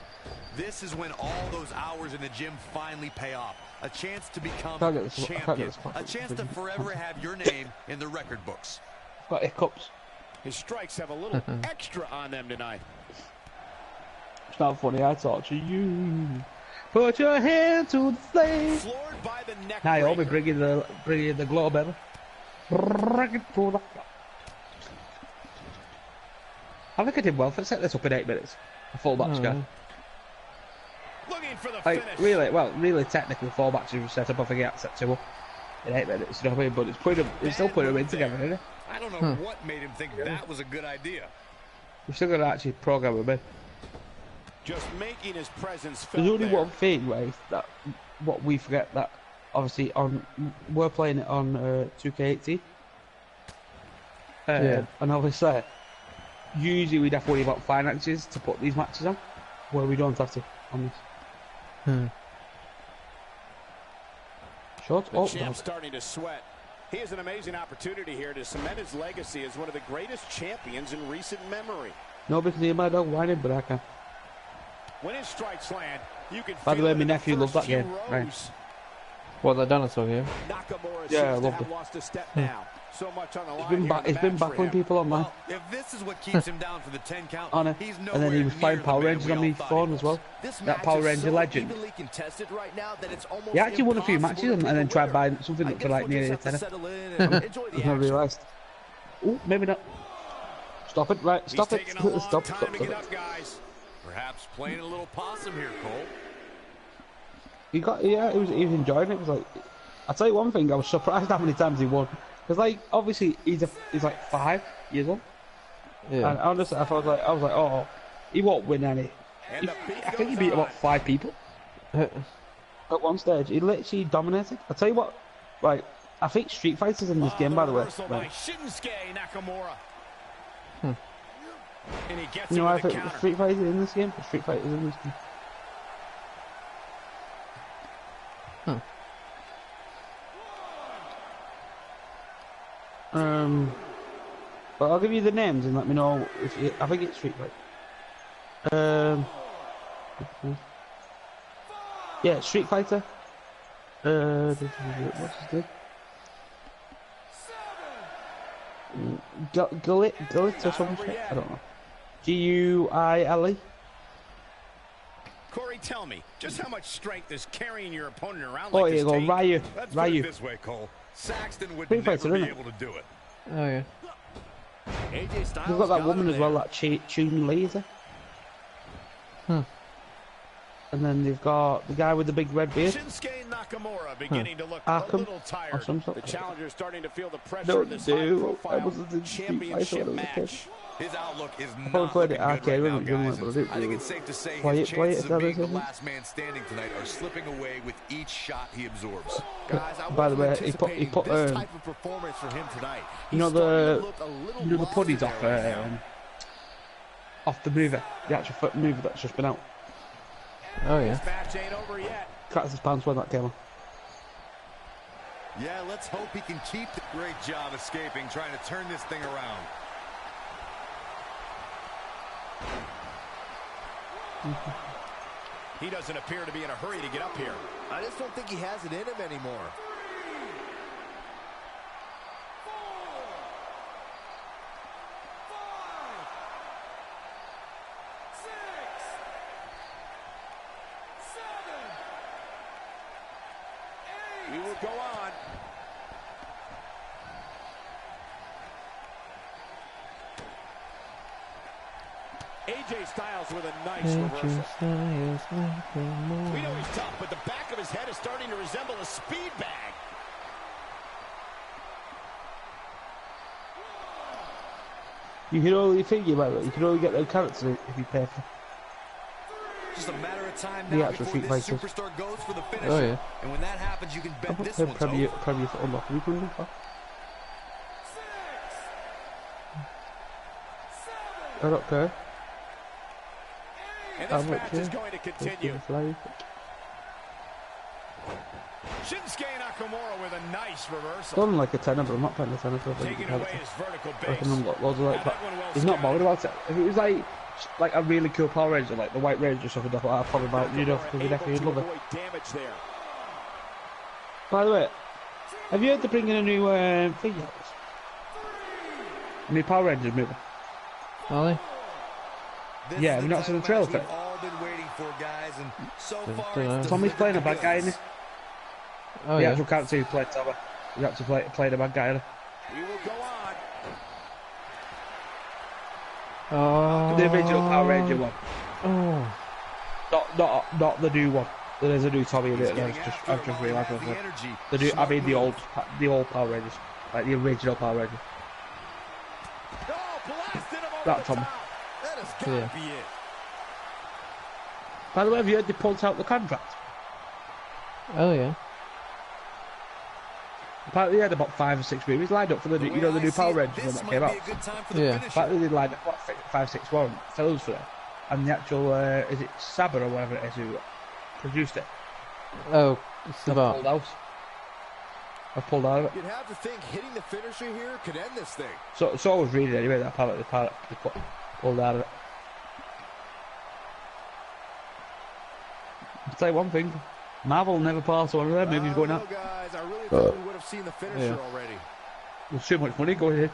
This is when all those hours in the gym finally pay off. A chance to become Can't get this- I can't get champion. this- A chance to forever have your name in the record books. I've got hiccups. His strikes have a little extra on them tonight. It's not funny, I talk to you. Put your hand to the flame. Floored by the neck Naomi breaker. bringing the glow, baby. Bring it to the... I think I did well for set this up in 8 minutes. A full match guy. Looking for the Like, finish. really technically 4 matches were set up. I think I set 2 up in 8 minutes, you know what I mean? But it's still putting them in together, isn't it? I don't know what made him think that was a good idea. We're still going to actually program them in. Just making his presence felt There's only there. one thing, right, that what we forget, that obviously we're playing it on 2K18. Yeah. And obviously, usually we'd have to worry about finances to put these matches on, where we don't have to on this. Short The up, champ's starting to sweat. He has an amazing opportunity here to cement his legacy as one of the greatest champions in recent memory. Nobody can hear my dog whining, but I can. When his strikes land, you can By the feel way, it my in the nephew loves first that game, few right. rows. What, the dinosaur game? Nakamura Yeah, I seems to loved have it. lost a step now. So much on the line It's been here in the it's been match for battling him. people online. Well, if this is what keeps him down for the 10 count, On it. he's And then he nowhere was playing near Power the man Rangers we on all my thought he phone was. as well. This That match Power is Ranger so legend. evenly contested right now that it's almost He actually won a few impossible matches to and then pick a tried winner. buying something I for guess like we'll nearly just a have to tenner. settle in and enjoy the I action. realised. Oh, maybe not. Stop it, right, stop He's it. taking a long Stop, time stop, to stop get it. up, guys. Perhaps playing a little possum here, Cole. He was enjoying it. It was like, I'll tell you one thing, I was surprised how many times he won. Because like, obviously, he's like 5 years old. Yeah. And honestly, I was like, oh, he won't win any. And the beat I think he goes beat on. about 5 people at one stage. He literally dominated. I'll tell you what, like, I think Street Fighter's in this game, by the way. Reversal by Right. Shinsuke Nakamura. And he gets You know, him I with the think counter. Street Fighter's in this game. Street Fighter's in this game. But I'll give you the names and let me know if you, I think it's Street Fighter. Yeah, Street Fighter. What's his name? Gullit or some shit? I don't know. Guile. Corey, tell me, just how much strength is carrying your opponent around Oh, like here you this go, take? Ryu. Let's put it Ryu. this way, Cole. Saxton would Street Fighter, never be isn't it? able to do it. Oh, yeah. AJ Styles We've got that him woman as there. well, that Chun-Li, is it? And then they've got the guy with the big red beard. Shinsuke Nakamura beginning to look a Arkham little or tired. some sort. The challenger's starting to feel the pressure No, of this dude, I high-profile wasn't in Street Fighter championship when I was a kid. match. His outlook is probably not played looking it good arcade, right now, wasn't it? guys. But I didn't I think really it's safe to say play his it chances at of being the others, last man standing tonight are slipping away with each shot he absorbs. Guys, I By the wasn't way, he put anticipating this type of performance from him tonight. you know He's starting to the look a little you know the lost puddies there off right now. off the movie, the actual movie that's just been out. Oh, yeah. This match ain't over yet. Cracks his pants when that came on. Yeah, let's hope he can keep the great job escaping, trying to turn this thing around. He doesn't appear to be in a hurry to get up here. I just don't think he has it in him anymore. We will go on. AJ Styles with a nice reversal. We know he's tough, but the back of his head is starting to resemble a speed bag. You can only figure about it. You can only get those characters if you pay for. Just a matter of time The now actual before Street this Fighters. superstar goes for the finish. Oh, yeah. And when that happens, you can bet this one's Probably over. for unlock. We can do. I don't care. And How this much match here? is going to continue. Shinsuke Nakamura with a nice reversal. Done like a tenner, but I'm not paying a tenner for a Taking away his vertical I base. can unlock loads of Now like, that one well he's not scouted. bothered about it. If it was like a really cool Power Ranger, like the White Ranger or something like that, I'd probably buy it, you know, because Able you'd to love it. avoid damage there. By the way, have you heard they're bringing a new thing out? A new Power Rangers movie? Are they? This Yeah, is have you the not seen the title trailer match for we've it? all been waiting before, guys, and so far it's Tommy's playing a bad guy, isn't he? Oh, The yeah. actual character who played Tommy. He's actually played a bad guy, isn't We will go on. Oh. he? The original Power Ranger one. Oh. Not the new one. There's a new Tommy in it. I've just realised. The new, I mean the old Power Rangers, like the original Power Ranger. Oh, blasted him over That the Tommy. top. That has got to Yeah. be it. By the way, have you heard they pulled out the contract? Oh, yeah. Apparently, they had about 5 or 6 movies lined up for the new, the new Power Rangers when that came out. Yeah. Apparently, they lined up what 5, 6 films for it, and the actual is it Saber or whatever it is who produced it? Oh, it's They've about. pulled out. I've pulled out of it. You'd have to think hitting the finisher here could end this thing. So I was reading anyway that apparently they pulled out of it. I'll tell you one thing, Marvel never pull out one of their movies going out. Guys, I really thought we would have seen the finisher already. There's too much money going in.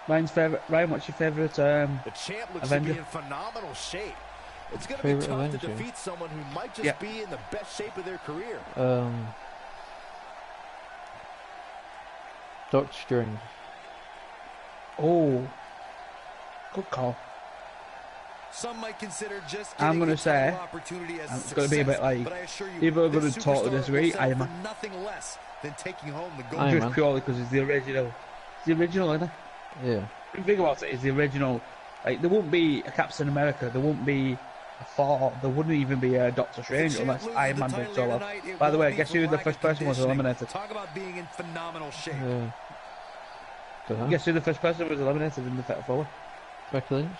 Ryan's favourite. Ryan, what's your favourite The champ looks Avenger? to be in phenomenal shape. It's going to be Favorite tough Avenger? to defeat someone who might just be in the best shape of their career. Doctor Strange. Oh, good call. Some might consider just I'm going to a say opportunity as it's going to be a bit like but I assure you, people are going this to totally superstar disagree. will settle Iron for Man, nothing less than taking home the gold. Iron just Man. purely because it's the original. It's the original, isn't it? Yeah. The thing about it is the original. Like there won't be a Captain America. There won't be a Thor. There wouldn't even be a Doctor Strange unless Iron Man did solo. By the way, guess who the first person was eliminated? Talk about being in phenomenal shape. Yeah. Dunno. Guess who the first person was eliminated in the Fatal 4? Becky Lynch.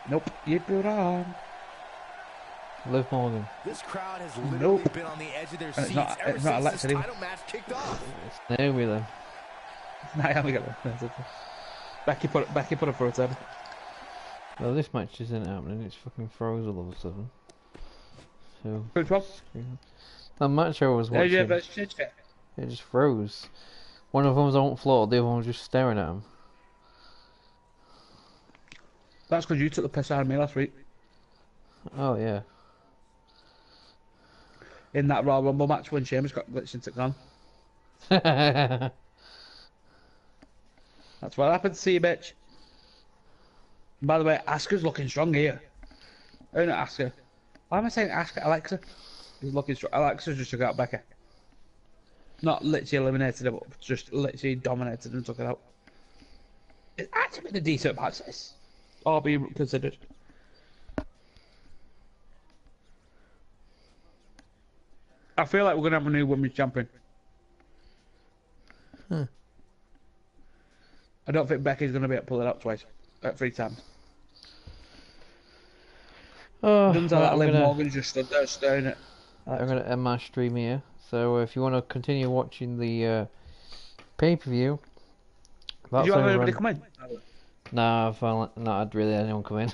Nope, you'd be wrong. Liv Morgan. This crowd has literally Nope. been on the edge of their It's seats not- ever it's not since Alexa, this either. title match kicked off. It's Naomi then. Naomi got it. Becky put it for a table. Well, this match isn't happening. It's fucking froze all of a sudden. So. Which one? That match I was Yeah, watching. but it's changed it. It just froze. One of them was on the floor. The other one was just staring at him. That's because you took the piss out of me last week Oh yeah. in that Royal Rumble match when Sheamus got glitched into gone. That's what happened to you, bitch. And by the way, Asuka's looking strong here. Oh, not Asuka. Why am I saying Asuka? Alexa. He's looking strong. Alexa just took out Becca. Not literally eliminated her, but just literally dominated and took it out. It's actually been a decent match, this. All being considered. I feel like we're gonna have a new women's champion. I don't think Becky's gonna be able to pull it out twice, 3 times. Oh, Doesn't sound right, like Liv Morgan's just stood there staring at. I'm gonna end my stream here. So if you want to continue watching the pay-per-view, Did you have anybody come in? Nah, I've not had really anyone come in.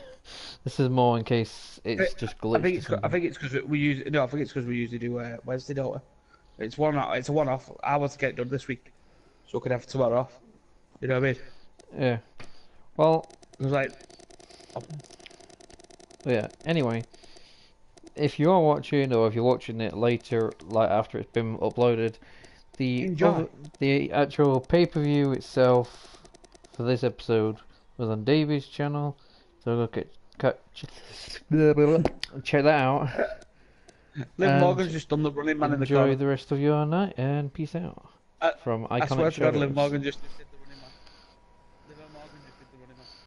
This is more in case it's just glitched. I think it's because we usually do Wednesday, don't we? It's a one-off. I want to get it done this week, so we can have tomorrow off. You know what I mean? Yeah. Well. It was like. Yeah. Anyway, if you are watching, or if you're watching it later, like after it's been uploaded, the actual pay-per-view itself for this episode was on Davy's channel. So look at check that out. Liv Morgan's just done the running man in the corner. Enjoy the rest of your night and peace out. From Iconic I swear to God, Liv Shadows. Morgan just